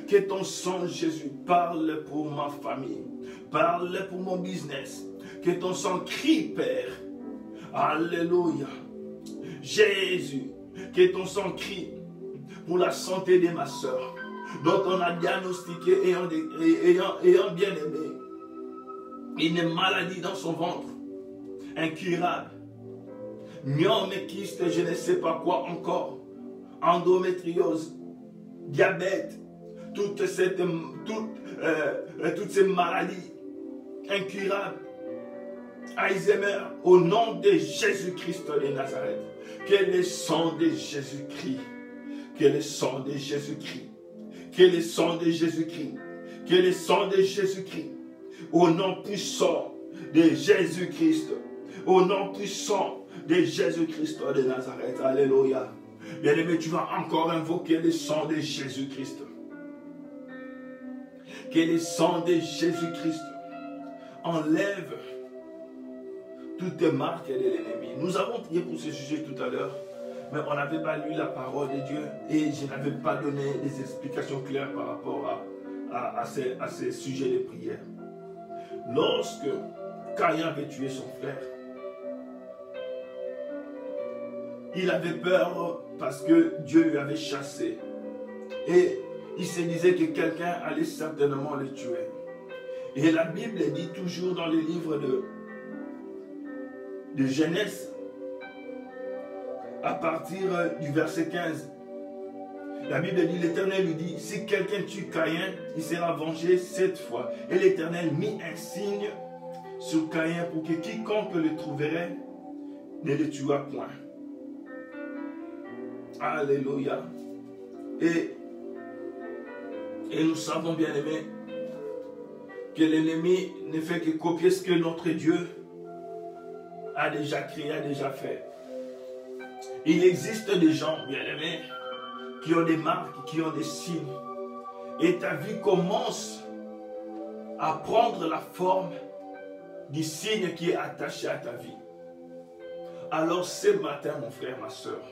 Que ton sang, Jésus, parle pour ma famille. Parle pour mon business. Que ton sang crie, Père. Alléluia. Jésus, que ton sang crie pour la santé de ma soeur, dont on a diagnostiqué ayant bien aimé une maladie dans son ventre, incurable. Myome, kyste, je ne sais pas quoi encore. Endométriose, diabète, toutes ces maladies incurables. Alzheimer, au nom de Jésus-Christ de Nazareth, que le sang de Jésus crie, que le sang de Jésus crie, que le sang de Jésus crie, que le sang de Jésus crie, au nom puissant de Jésus-Christ, Au nom puissant de Jésus-Christ de Nazareth. Alléluia. Bien-aimé, tu vas encore invoquer le sang de Jésus-Christ. Que le sang de Jésus-Christ enlève toutes les marques de l'ennemi. Nous avons prié pour ce sujet tout à l'heure, mais on n'avait pas lu la parole de Dieu et je n'avais pas donné des explications claires par rapport à ces sujets de prière. Lorsque Caïn avait tué son frère, il avait peur parce que Dieu lui avait chassé. Et il se disait que quelqu'un allait certainement le tuer. Et la Bible dit toujours dans le livre de Genèse, à partir du verset 15, la Bible dit, l'Éternel lui dit, si quelqu'un tue Caïn, il sera vengé 7 fois. Et l'Éternel mit un signe sur Caïn pour que quiconque le trouverait ne le tuât point. Alléluia. Et nous savons, bien aimés, que l'ennemi ne fait que copier ce que notre Dieu a déjà créé, a déjà fait. Il existe des gens, bien aimés, qui ont des marques, qui ont des signes. Et ta vie commence à prendre la forme du signe qui est attaché à ta vie. Alors ce matin, mon frère, ma soeur,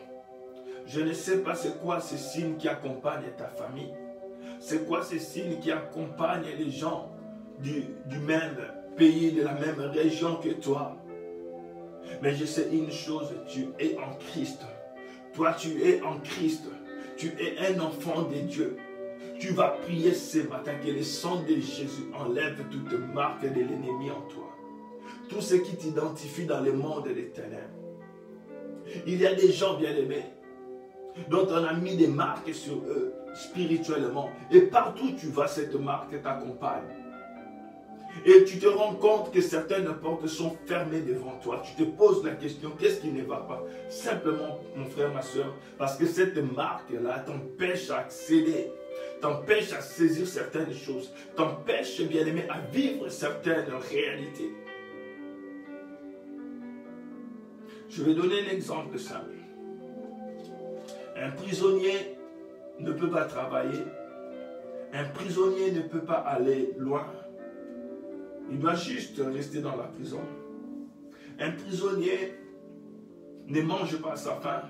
je ne sais pas c'est quoi ces signes qui accompagnent ta famille. C'est quoi ces signes qui accompagnent les gens du même pays, de la même région que toi. Mais je sais une chose, tu es en Christ. Toi, tu es en Christ. Tu es un enfant de Dieu. Tu vas prier ce matin que le sang de Jésus enlève toute marque de l'ennemi en toi. Tout ce qui t'identifie dans le monde des ténèbres. Il y a des gens bien-aimés dont on a mis des marques sur eux spirituellement. Et partout où tu vas, cette marque t'accompagne. Et tu te rends compte que certaines portes sont fermées devant toi. Tu te poses la question, qu'est-ce qui ne va pas? Simplement, mon frère, ma soeur, parce que cette marque-là t'empêche à accéder, t'empêche à saisir certaines choses, t'empêche, bien-aimé, à vivre certaines réalités. Je vais donner un exemple simple. Un prisonnier ne peut pas travailler. Un prisonnier ne peut pas aller loin. Il doit juste rester dans la prison. Un prisonnier ne mange pas à sa faim.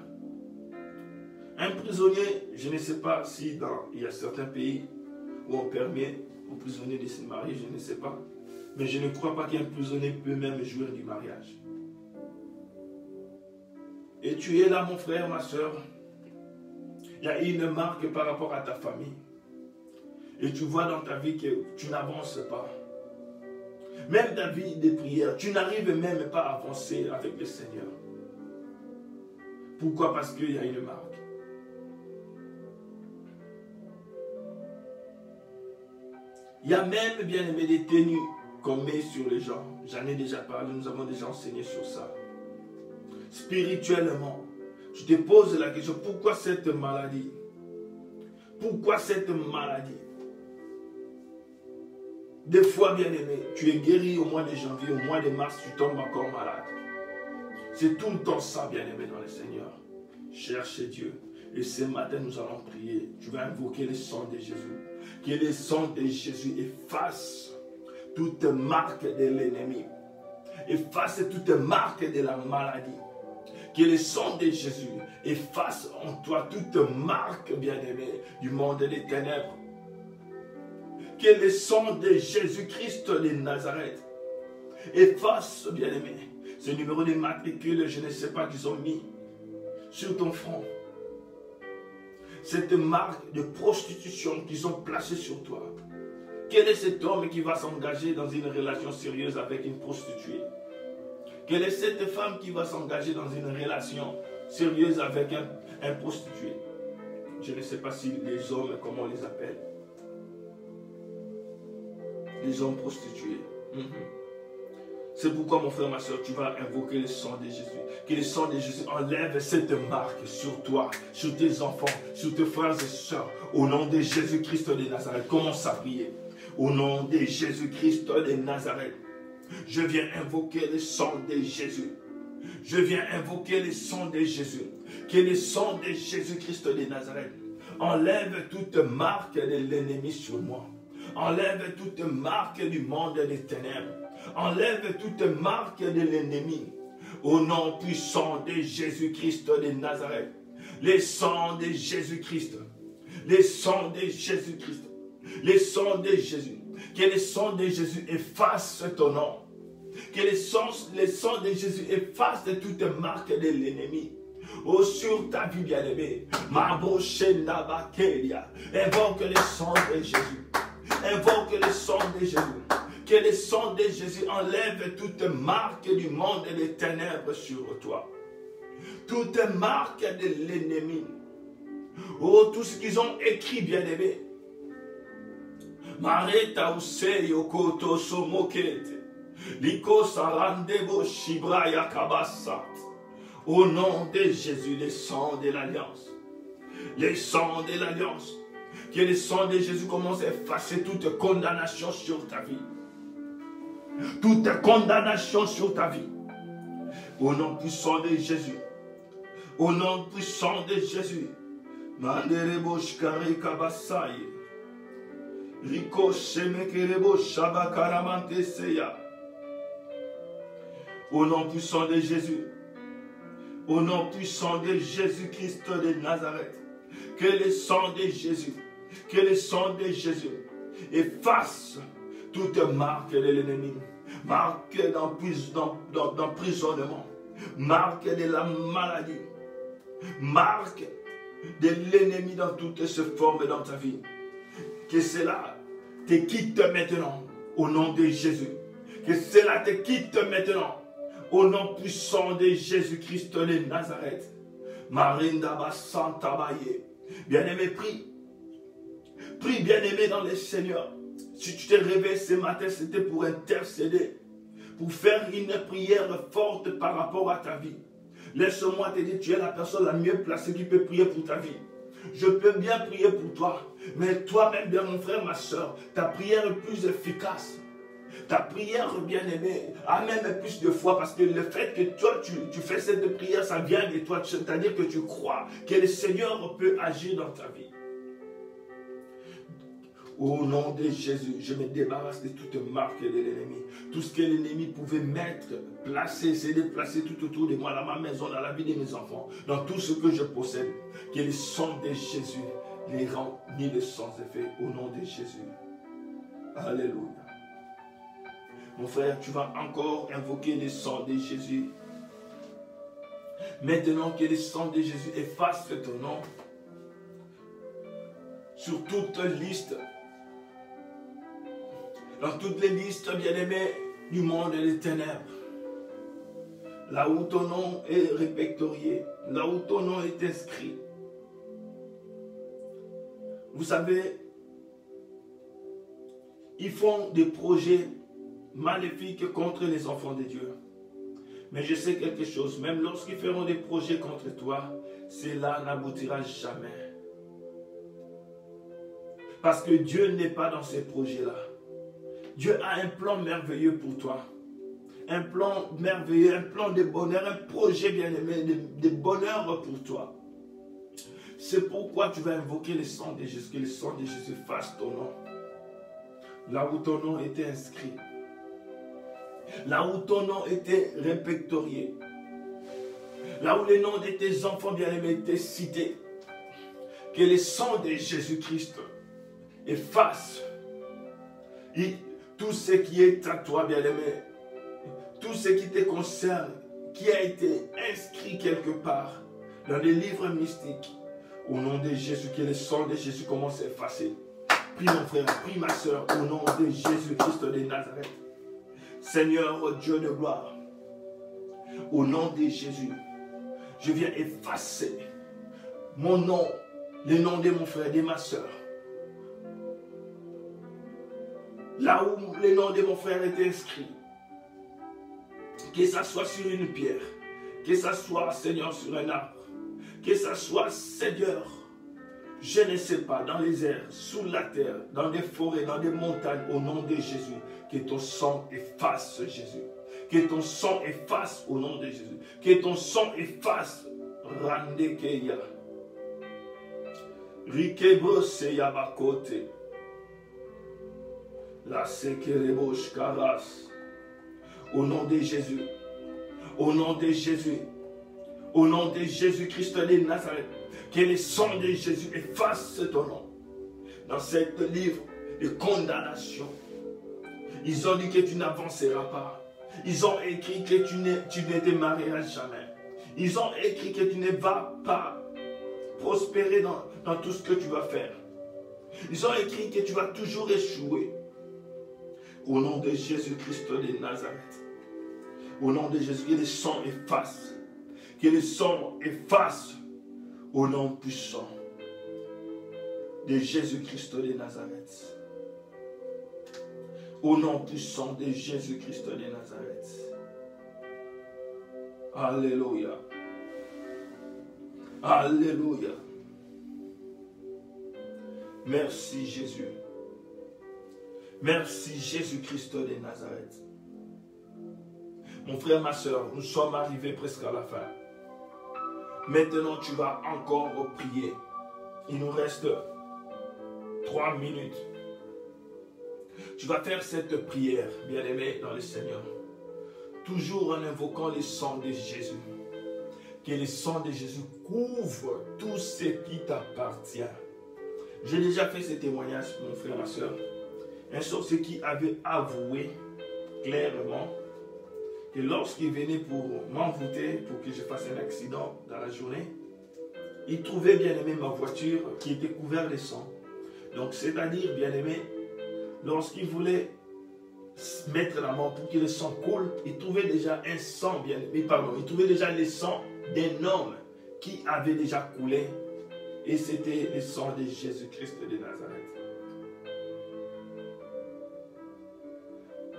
Un prisonnier, je ne sais pas si il y a certains pays où on permet aux prisonniers de se marier, je ne sais pas. Mais je ne crois pas qu'un prisonnier peut même jouir du mariage. Et tu es là, mon frère, ma soeur. Il y a une marque par rapport à ta famille. Et tu vois dans ta vie que tu n'avances pas. Même ta vie de prière, tu n'arrives même pas à avancer avec le Seigneur. Pourquoi? Parce qu'il y a une marque. Il y a même, bien aimé, des tenues qu'on met sur les gens. J'en ai déjà parlé, nous avons déjà enseigné sur ça. Spirituellement, tu te poses la question, pourquoi cette maladie? Pourquoi cette maladie? Des fois, bien aimé, tu es guéri au mois de janvier, au mois de mars, tu tombes encore malade. C'est tout le temps ça, bien aimé, dans le Seigneur. Cherche Dieu. Et ce matin, nous allons prier. Tu vas invoquer le sang de Jésus. Que le sang de Jésus efface toute marque de l'ennemi. Efface toute marque de la maladie. Que le sang de Jésus efface en toi toute marque, bien aimé, du monde des ténèbres. Que le sang de Jésus-Christ de Nazareth efface, bien-aimé, ce numéro de matricule, je ne sais pas, qu'ils ont mis sur ton front. Cette marque de prostitution qu'ils ont placée sur toi. Quel est cet homme qui va s'engager dans une relation sérieuse avec une prostituée? Quelle est cette femme qui va s'engager dans une relation sérieuse avec un prostitué? Je ne sais pas si les hommes, comment on les appelle. Les hommes prostitués. C'est pourquoi, mon frère, ma soeur, tu vas invoquer le sang de Jésus. Que le sang de Jésus enlève cette marque sur toi, sur tes enfants, sur tes frères et sœurs. Au nom de Jésus-Christ de Nazareth, commence à prier. Au nom de Jésus-Christ de Nazareth. Je viens invoquer le sang de Jésus. Je viens invoquer le sang de Jésus. Que le sang de Jésus-Christ de Nazareth enlève toute marque de l'ennemi sur moi. Enlève toute marque du monde des ténèbres. Enlève toute marque de l'ennemi. Au nom puissant de Jésus-Christ de Nazareth. Le sang de Jésus-Christ. Le sang de Jésus-Christ. Le sang de Jésus. Que le sang de Jésus efface ton nom. Que le sang de Jésus efface toute marque de l'ennemi. Oh, sur ta vie bien-aimée. Invoque le sang de Jésus. Invoque le sang de Jésus. Que le sang de Jésus enlève toute marque du monde et des ténèbres sur toi. Toute marque de l'ennemi. Oh, tout ce qu'ils ont écrit, bien-aimé. Mareta useyo koto somokete. Liko sarandebo shibraya kabasa. Au nom de Jésus, le sang de l'alliance. Le sang de l'alliance. Que le sang de Jésus commence à effacer toute condamnation sur ta vie. Toute condamnation sur ta vie. Au nom puissant de Jésus. Au nom puissant de Jésus. Manderebo shkare kabasai. Riko shemekerebo shabakaramante seya. Au nom puissant de Jésus. Au nom puissant de Jésus-Christ de Nazareth. Que le sang de Jésus. Que le sang de Jésus efface toute marque de l'ennemi. Marque d'emprisonnement. Marque de la maladie. Marque de l'ennemi dans toutes ses formes dans ta vie. Que cela te quitte maintenant au nom de Jésus. Que cela te quitte maintenant au nom puissant de Jésus-Christ de Nazareth. Marinda Basanta Baye. Bien-aimé, prie. Prie, bien-aimé, dans le Seigneur. Si tu t'es réveillé ce matin, c'était pour intercéder. Pour faire une prière forte par rapport à ta vie. Laisse-moi te dire, tu es la personne la mieux placée qui peut prier pour ta vie. Je peux bien prier pour toi. Mais toi-même, bien mon frère, ma soeur, ta prière est plus efficace. Ta prière, bien-aimée, a même plus de foi. Parce que le fait que toi, tu fais cette prière, ça vient de toi. C'est-à-dire que tu crois que le Seigneur peut agir dans ta vie. Au nom de Jésus, je me débarrasse de toute marque de l'ennemi. Tout ce que l'ennemi pouvait mettre, placer, essayer de placer tout autour de moi, dans ma maison, dans la vie de mes enfants, dans tout ce que je possède. Que le sang de Jésus les rend ni de sans effet. Au nom de Jésus. Alléluia. Mon frère, tu vas encore invoquer le sang de Jésus. Maintenant que le sang de Jésus efface ton nom sur toute liste. Dans toutes les listes, bien-aimés, du monde et des ténèbres. Là où ton nom est répertorié, là où ton nom est inscrit. Vous savez, ils font des projets maléfiques contre les enfants de Dieu. Mais je sais quelque chose, même lorsqu'ils feront des projets contre toi, cela n'aboutira jamais. Parce que Dieu n'est pas dans ces projets-là. Dieu a un plan merveilleux pour toi. Un plan merveilleux, un plan de bonheur, un projet bien-aimé de bonheur pour toi. C'est pourquoi tu vas invoquer le sang de Jésus, que le sang de Jésus fasse ton nom. Là où ton nom était inscrit. Là où ton nom était répertorié. Là où les noms de tes enfants bien-aimés étaient cités. Que le sang de Jésus-Christ efface tout ce qui est à toi, bien-aimé, tout ce qui te concerne, qui a été inscrit quelque part dans les livres mystiques, au nom de Jésus, que le sang de Jésus commence à effacer. Prie mon frère, prie ma soeur, au nom de Jésus-Christ de Nazareth. Seigneur Dieu de gloire, au nom de Jésus, je viens effacer mon nom, le nom de mon frère, de ma soeur. Là où le nom de mon frère est inscrit, que ça soit sur une pierre, que ça soit, Seigneur, sur un arbre, que ça soit, Seigneur, je ne sais pas, dans les airs, sous la terre, dans des forêts, dans des montagnes, au nom de Jésus, que ton sang efface Jésus. Que ton sang efface au nom de Jésus. Que ton sang efface. Randekeya. Rikebo seyabakote. La sekerebosh karas. Au nom de Jésus. Au nom de Jésus. Au nom de Jésus-Christ de Nazareth. Que le sang de Jésus efface ton nom. Dans ce livre de condamnation, ils ont dit que tu n'avanceras pas. Ils ont écrit que tu ne démarreras jamais. Ils ont écrit que tu ne vas pas prospérer dans tout ce que tu vas faire. Ils ont écrit que tu vas toujours échouer. Au nom de Jésus-Christ de Nazareth. Au nom de Jésus, que le sang efface. Que le sang efface. Au nom puissant de Jésus-Christ de Nazareth. Au nom puissant de Jésus-Christ de Nazareth. Alléluia. Alléluia. Merci Jésus. Merci Jésus-Christ de Nazareth. Mon frère, ma soeur, nous sommes arrivés presque à la fin. Maintenant, tu vas encore prier. Il nous reste 3 minutes. Tu vas faire cette prière, bien-aimé dans le Seigneur. Toujours en invoquant le sang de Jésus. Que le sang de Jésus couvre tout ce qui t'appartient. J'ai déjà fait ce témoignage, mon frère, ma soeur. Un sorcier qui avait avoué clairement que lorsqu'il venait pour m'envoûter, pour que je fasse un accident dans la journée, il trouvait, bien aimé, ma voiture qui était couverte de sang. Donc, c'est-à-dire, bien aimé, lorsqu'il voulait mettre la main pour que le sang coule, il trouvait déjà un sang, bien aimé, pardon, il trouvait déjà le sang d'un homme qui avait déjà coulé. Et c'était le sang de Jésus-Christ de Nazareth.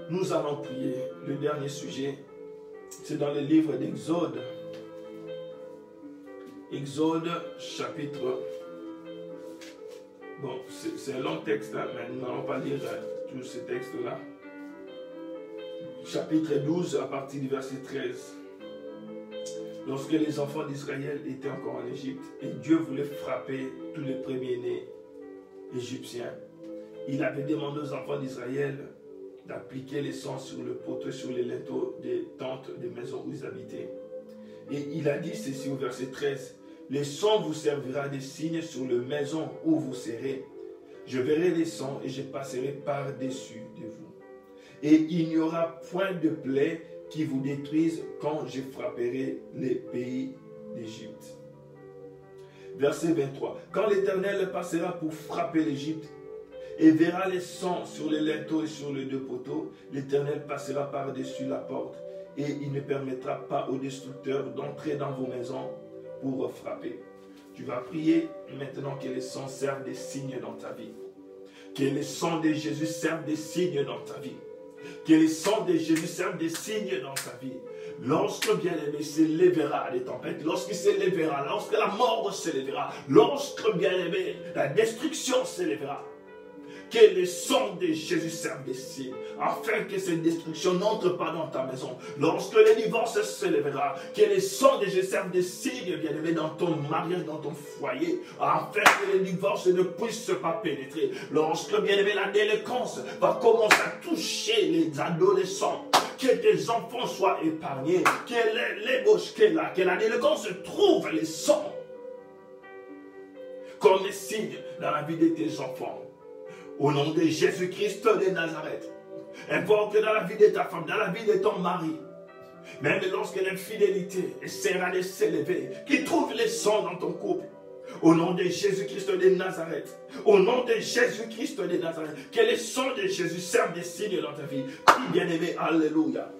Nous allons prier. Le dernier sujet, c'est dans le livre d'Exode. Exode, chapitre... Bon, c'est un long texte, hein, mais nous n'allons pas lire tous ces textes-là. Chapitre 12, à partir du verset 13. Lorsque les enfants d'Israël étaient encore en Égypte, et Dieu voulait frapper tous les premiers-nés égyptiens, il avait demandé aux enfants d'Israël d'appliquer les sang sur le poteau, sur les linteaux des tentes, des maisons où ils habitaient. Et il a dit ceci au verset 13, « Le sang vous servira de signe sur la maison où vous serez. Je verrai les sangs et je passerai par-dessus de vous. Et il n'y aura point de plaie qui vous détruise quand je frapperai les pays d'Égypte. » Verset 23, « Quand l'Éternel passera pour frapper l'Égypte, et verra les sangs sur les linteaux et sur les 2 poteaux, l'Éternel passera par-dessus la porte, et il ne permettra pas aux destructeurs d'entrer dans vos maisons pour frapper. » Tu vas prier maintenant que les sangs servent des signes dans ta vie. Que les sangs de Jésus servent des signes dans ta vie. Que les sangs de Jésus servent des signes dans ta vie. Lorsque bien-aimé s'élèvera des tempêtes, lorsqu'il s'élèvera, lorsque la mort s'élèvera, lorsque bien-aimé la destruction s'élèvera, que le sang de Jésus serve de signes, afin que cette destruction n'entre pas dans ta maison. Lorsque le divorce s'élèvera, que le sang de Jésus serve de signes, bien-aimé, dans ton mariage, dans ton foyer, afin que le divorce ne puisse pas pénétrer. Lorsque, bien-aimé, la délinquance va commencer à toucher les adolescents, que tes enfants soient épargnés, que la délinquance trouve le sang comme signe dans la vie de tes enfants. Au nom de Jésus-Christ de Nazareth, invoque dans la vie de ta femme, dans la vie de ton mari, même lorsque l'infidélité essaiera de s'élever, qu'il trouve le sang dans ton couple. Au nom de Jésus-Christ de Nazareth, au nom de Jésus-Christ de Nazareth, que le sang de Jésus serve de signe dans ta vie. Bien-aimé, alléluia.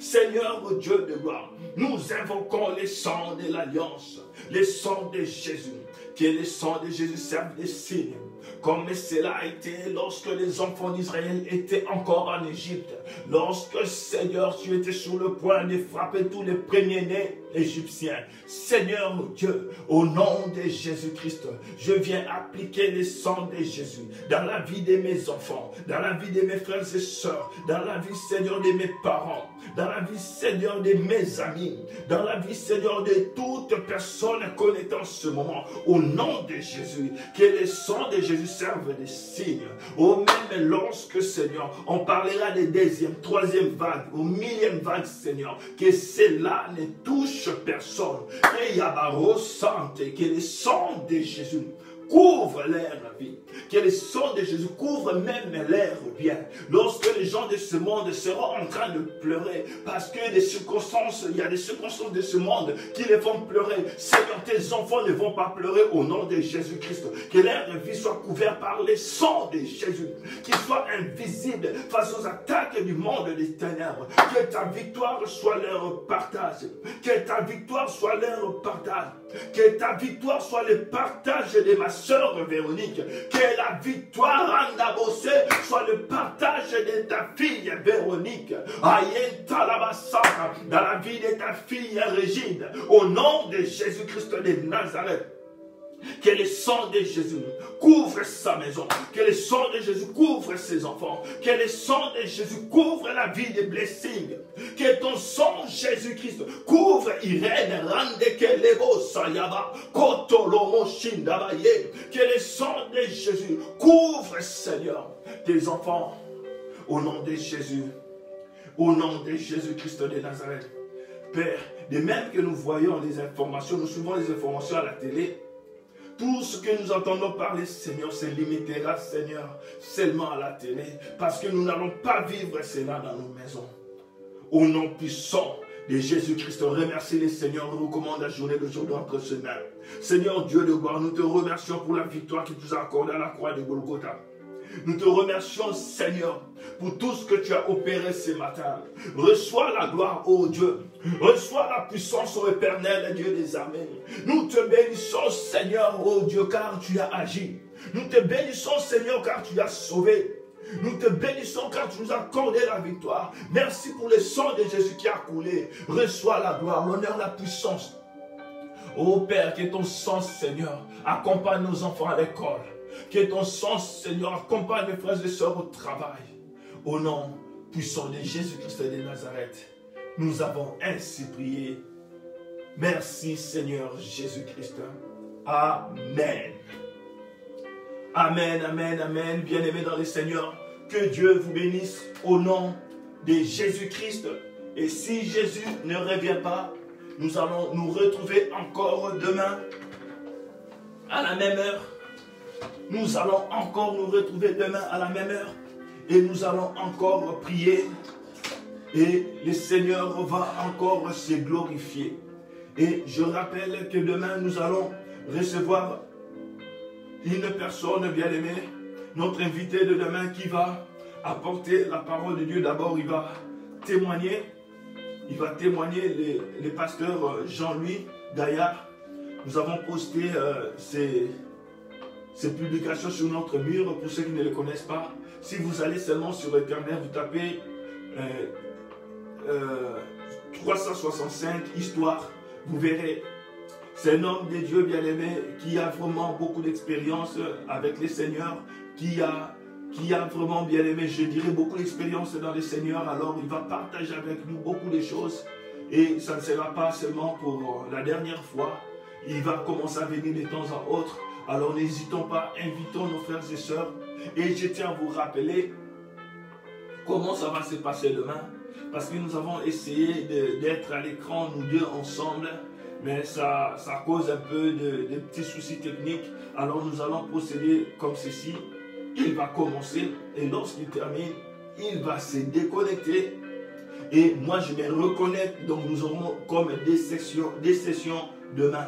Seigneur Dieu de gloire, nous invoquons le sang de l'alliance, le sang de Jésus. Que le sang de Jésus serve de signe, comme cela a été lorsque les enfants d'Israël étaient encore en Égypte. Lorsque, Seigneur, tu étais sur le point de frapper tous les premiers-nés égyptien. Seigneur Dieu, au nom de Jésus-Christ, je viens appliquer le sang de Jésus dans la vie de mes enfants, dans la vie de mes frères et sœurs, dans la vie, Seigneur, de mes parents, dans la vie, Seigneur, de mes amis, dans la vie, Seigneur, de toute personne connaissant ce moment. Au nom de Jésus, que le sang de Jésus serve de signe. Au même lorsque, Seigneur, on parlera des deuxième, troisième vague, au millième vague, Seigneur, que cela ne touche personne. Et Yabaro Santé, que le sang de Jésus couvre leur vie, que le sang de Jésus couvre même leur bien. Lorsque les gens de ce monde seront en train de pleurer, parce que des circonstances, il y a des circonstances de ce monde qui les font pleurer. Seigneur, tes enfants ne vont pas pleurer au nom de Jésus-Christ. Que leur vie soit couverte par le sang de Jésus, qu'ils soient invisibles face aux attaques du monde des ténèbres. Que ta victoire soit leur partage. Que ta victoire soit leur partage. Que ta victoire soit le partage de ma sœur Véronique. Que la victoire en Abossé soit le partage de ta fille Véronique. Dans la vie de ta fille Régine. Au nom de Jésus-Christ de Nazareth. Que le sang de Jésus couvre sa maison. Que le sang de Jésus couvre ses enfants. Que le sang de Jésus couvre la vie de Blessing. Que ton sang, Jésus-Christ, couvre Irène, Randekelebo Sayaba, Kotolomo Shindabaye. Que le sang de Jésus couvre, Seigneur, tes enfants. Au nom de Jésus. Au nom de Jésus-Christ de Nazareth. Père, de même que nous voyons les informations, nous suivons les informations à la télé, tout ce que nous entendons parler, Seigneur, se limitera, Seigneur, seulement à la télé. Parce que nous n'allons pas vivre cela dans nos maisons. Au nom puissant de Jésus-Christ, remercie les Seigneurs, nous recommande la journée d'aujourd'hui entre ses mains. Seigneur Dieu de gloire, nous te remercions pour la victoire que tu nous as accordée à la croix de Golgotha. Nous te remercions, Seigneur, pour tout ce que tu as opéré ce matin. Reçois la gloire, ô Dieu. Reçois la puissance, ô éternel Dieu des armées. Nous te bénissons, Seigneur, ô Dieu, car tu as agi. Nous te bénissons, Seigneur, car tu as sauvé. Nous te bénissons car tu nous as accordé la victoire. Merci pour le sang de Jésus qui a coulé. Reçois la gloire, l'honneur, la puissance. Ô Père, que ton sang, Seigneur, accompagne nos enfants à l'école. Que ton sang, Seigneur, accompagne mes frères et sœurs au travail. Au nom puissant de Jésus-Christ de Nazareth, nous avons ainsi prié. Merci, Seigneur Jésus-Christ. Amen. Amen, amen, amen. Bien-aimés dans le Seigneur, que Dieu vous bénisse au nom de Jésus-Christ. Et si Jésus ne revient pas, nous allons nous retrouver encore demain à la même heure. Nous allons encore nous retrouver demain à la même heure. Et nous allons encore prier. Et le Seigneur va encore se glorifier. Et je rappelle que demain nous allons recevoir une personne bien-aimée, notre invité de demain qui va apporter la parole de Dieu. D'abord, il va témoigner. Il va témoigner le pasteur Jean-Louis Gaillard. Nous avons posté ces publications sur notre mur pour ceux qui ne le connaissent pas. Si vous allez seulement sur Internet, vous tapez 365 histoires, vous verrez. C'est un homme de Dieu bien-aimé qui a vraiment beaucoup d'expérience avec les seigneurs, qui a vraiment bien-aimé, je dirais, beaucoup d'expérience dans les seigneurs. Alors il va partager avec nous beaucoup de choses. Et ça ne sera pas seulement pour la dernière fois. Il va commencer à venir de temps en autre. Alors n'hésitons pas, invitons nos frères et sœurs. Et je tiens à vous rappeler comment ça va se passer demain. Parce que nous avons essayé d'être à l'écran, nous deux ensemble. Mais ça cause un peu de petits soucis techniques. Alors nous allons procéder comme ceci. Il va commencer et lorsqu'il termine, il va se déconnecter. Et moi je vais reconnecter. Donc nous aurons comme des sessions demain.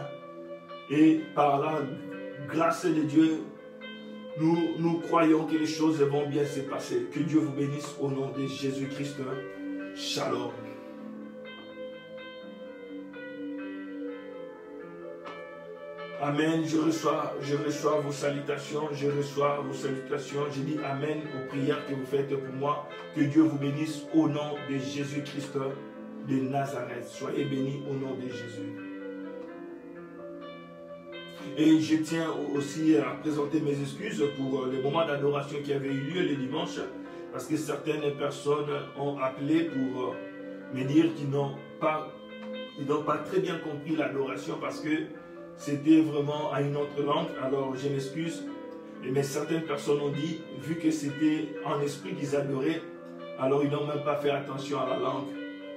Et par la grâce de Dieu, nous croyons que les choses vont bien se passer. Que Dieu vous bénisse au nom de Jésus-Christ. Shalom. Amen. Je reçois vos salutations. Je dis Amen aux prières que vous faites pour moi. Que Dieu vous bénisse au nom de Jésus-Christ. de Nazareth. Soyez bénis au nom de Jésus. Et je tiens aussi à présenter mes excuses pour les moments d'adoration qui avaient eu lieu le dimanche, parce que certaines personnes ont appelé pour me dire qu'ils n'ont pas très bien compris l'adoration parce que c'était vraiment à une autre langue. Alors je m'excuse, mais certaines personnes ont dit, vu que c'était en esprit qu'ils adoraient, alors ils n'ont même pas fait attention à la langue.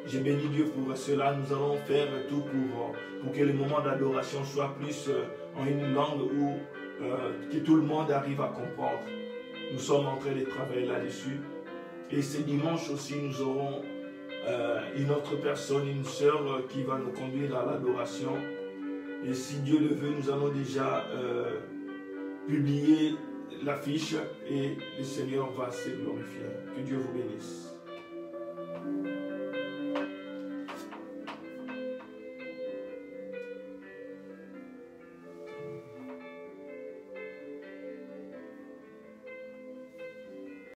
J'ai béni Dieu pour cela. Nous allons faire tout pour que le moment d'adoration soit plus en une langue où que tout le monde arrive à comprendre. Nous sommes en train de travailler là-dessus. Et ce dimanche aussi, nous aurons une autre personne, une sœur qui va nous conduire à l'adoration. Et si Dieu le veut, nous allons déjà publier l'affiche et le Seigneur va se glorifier. Que Dieu vous bénisse.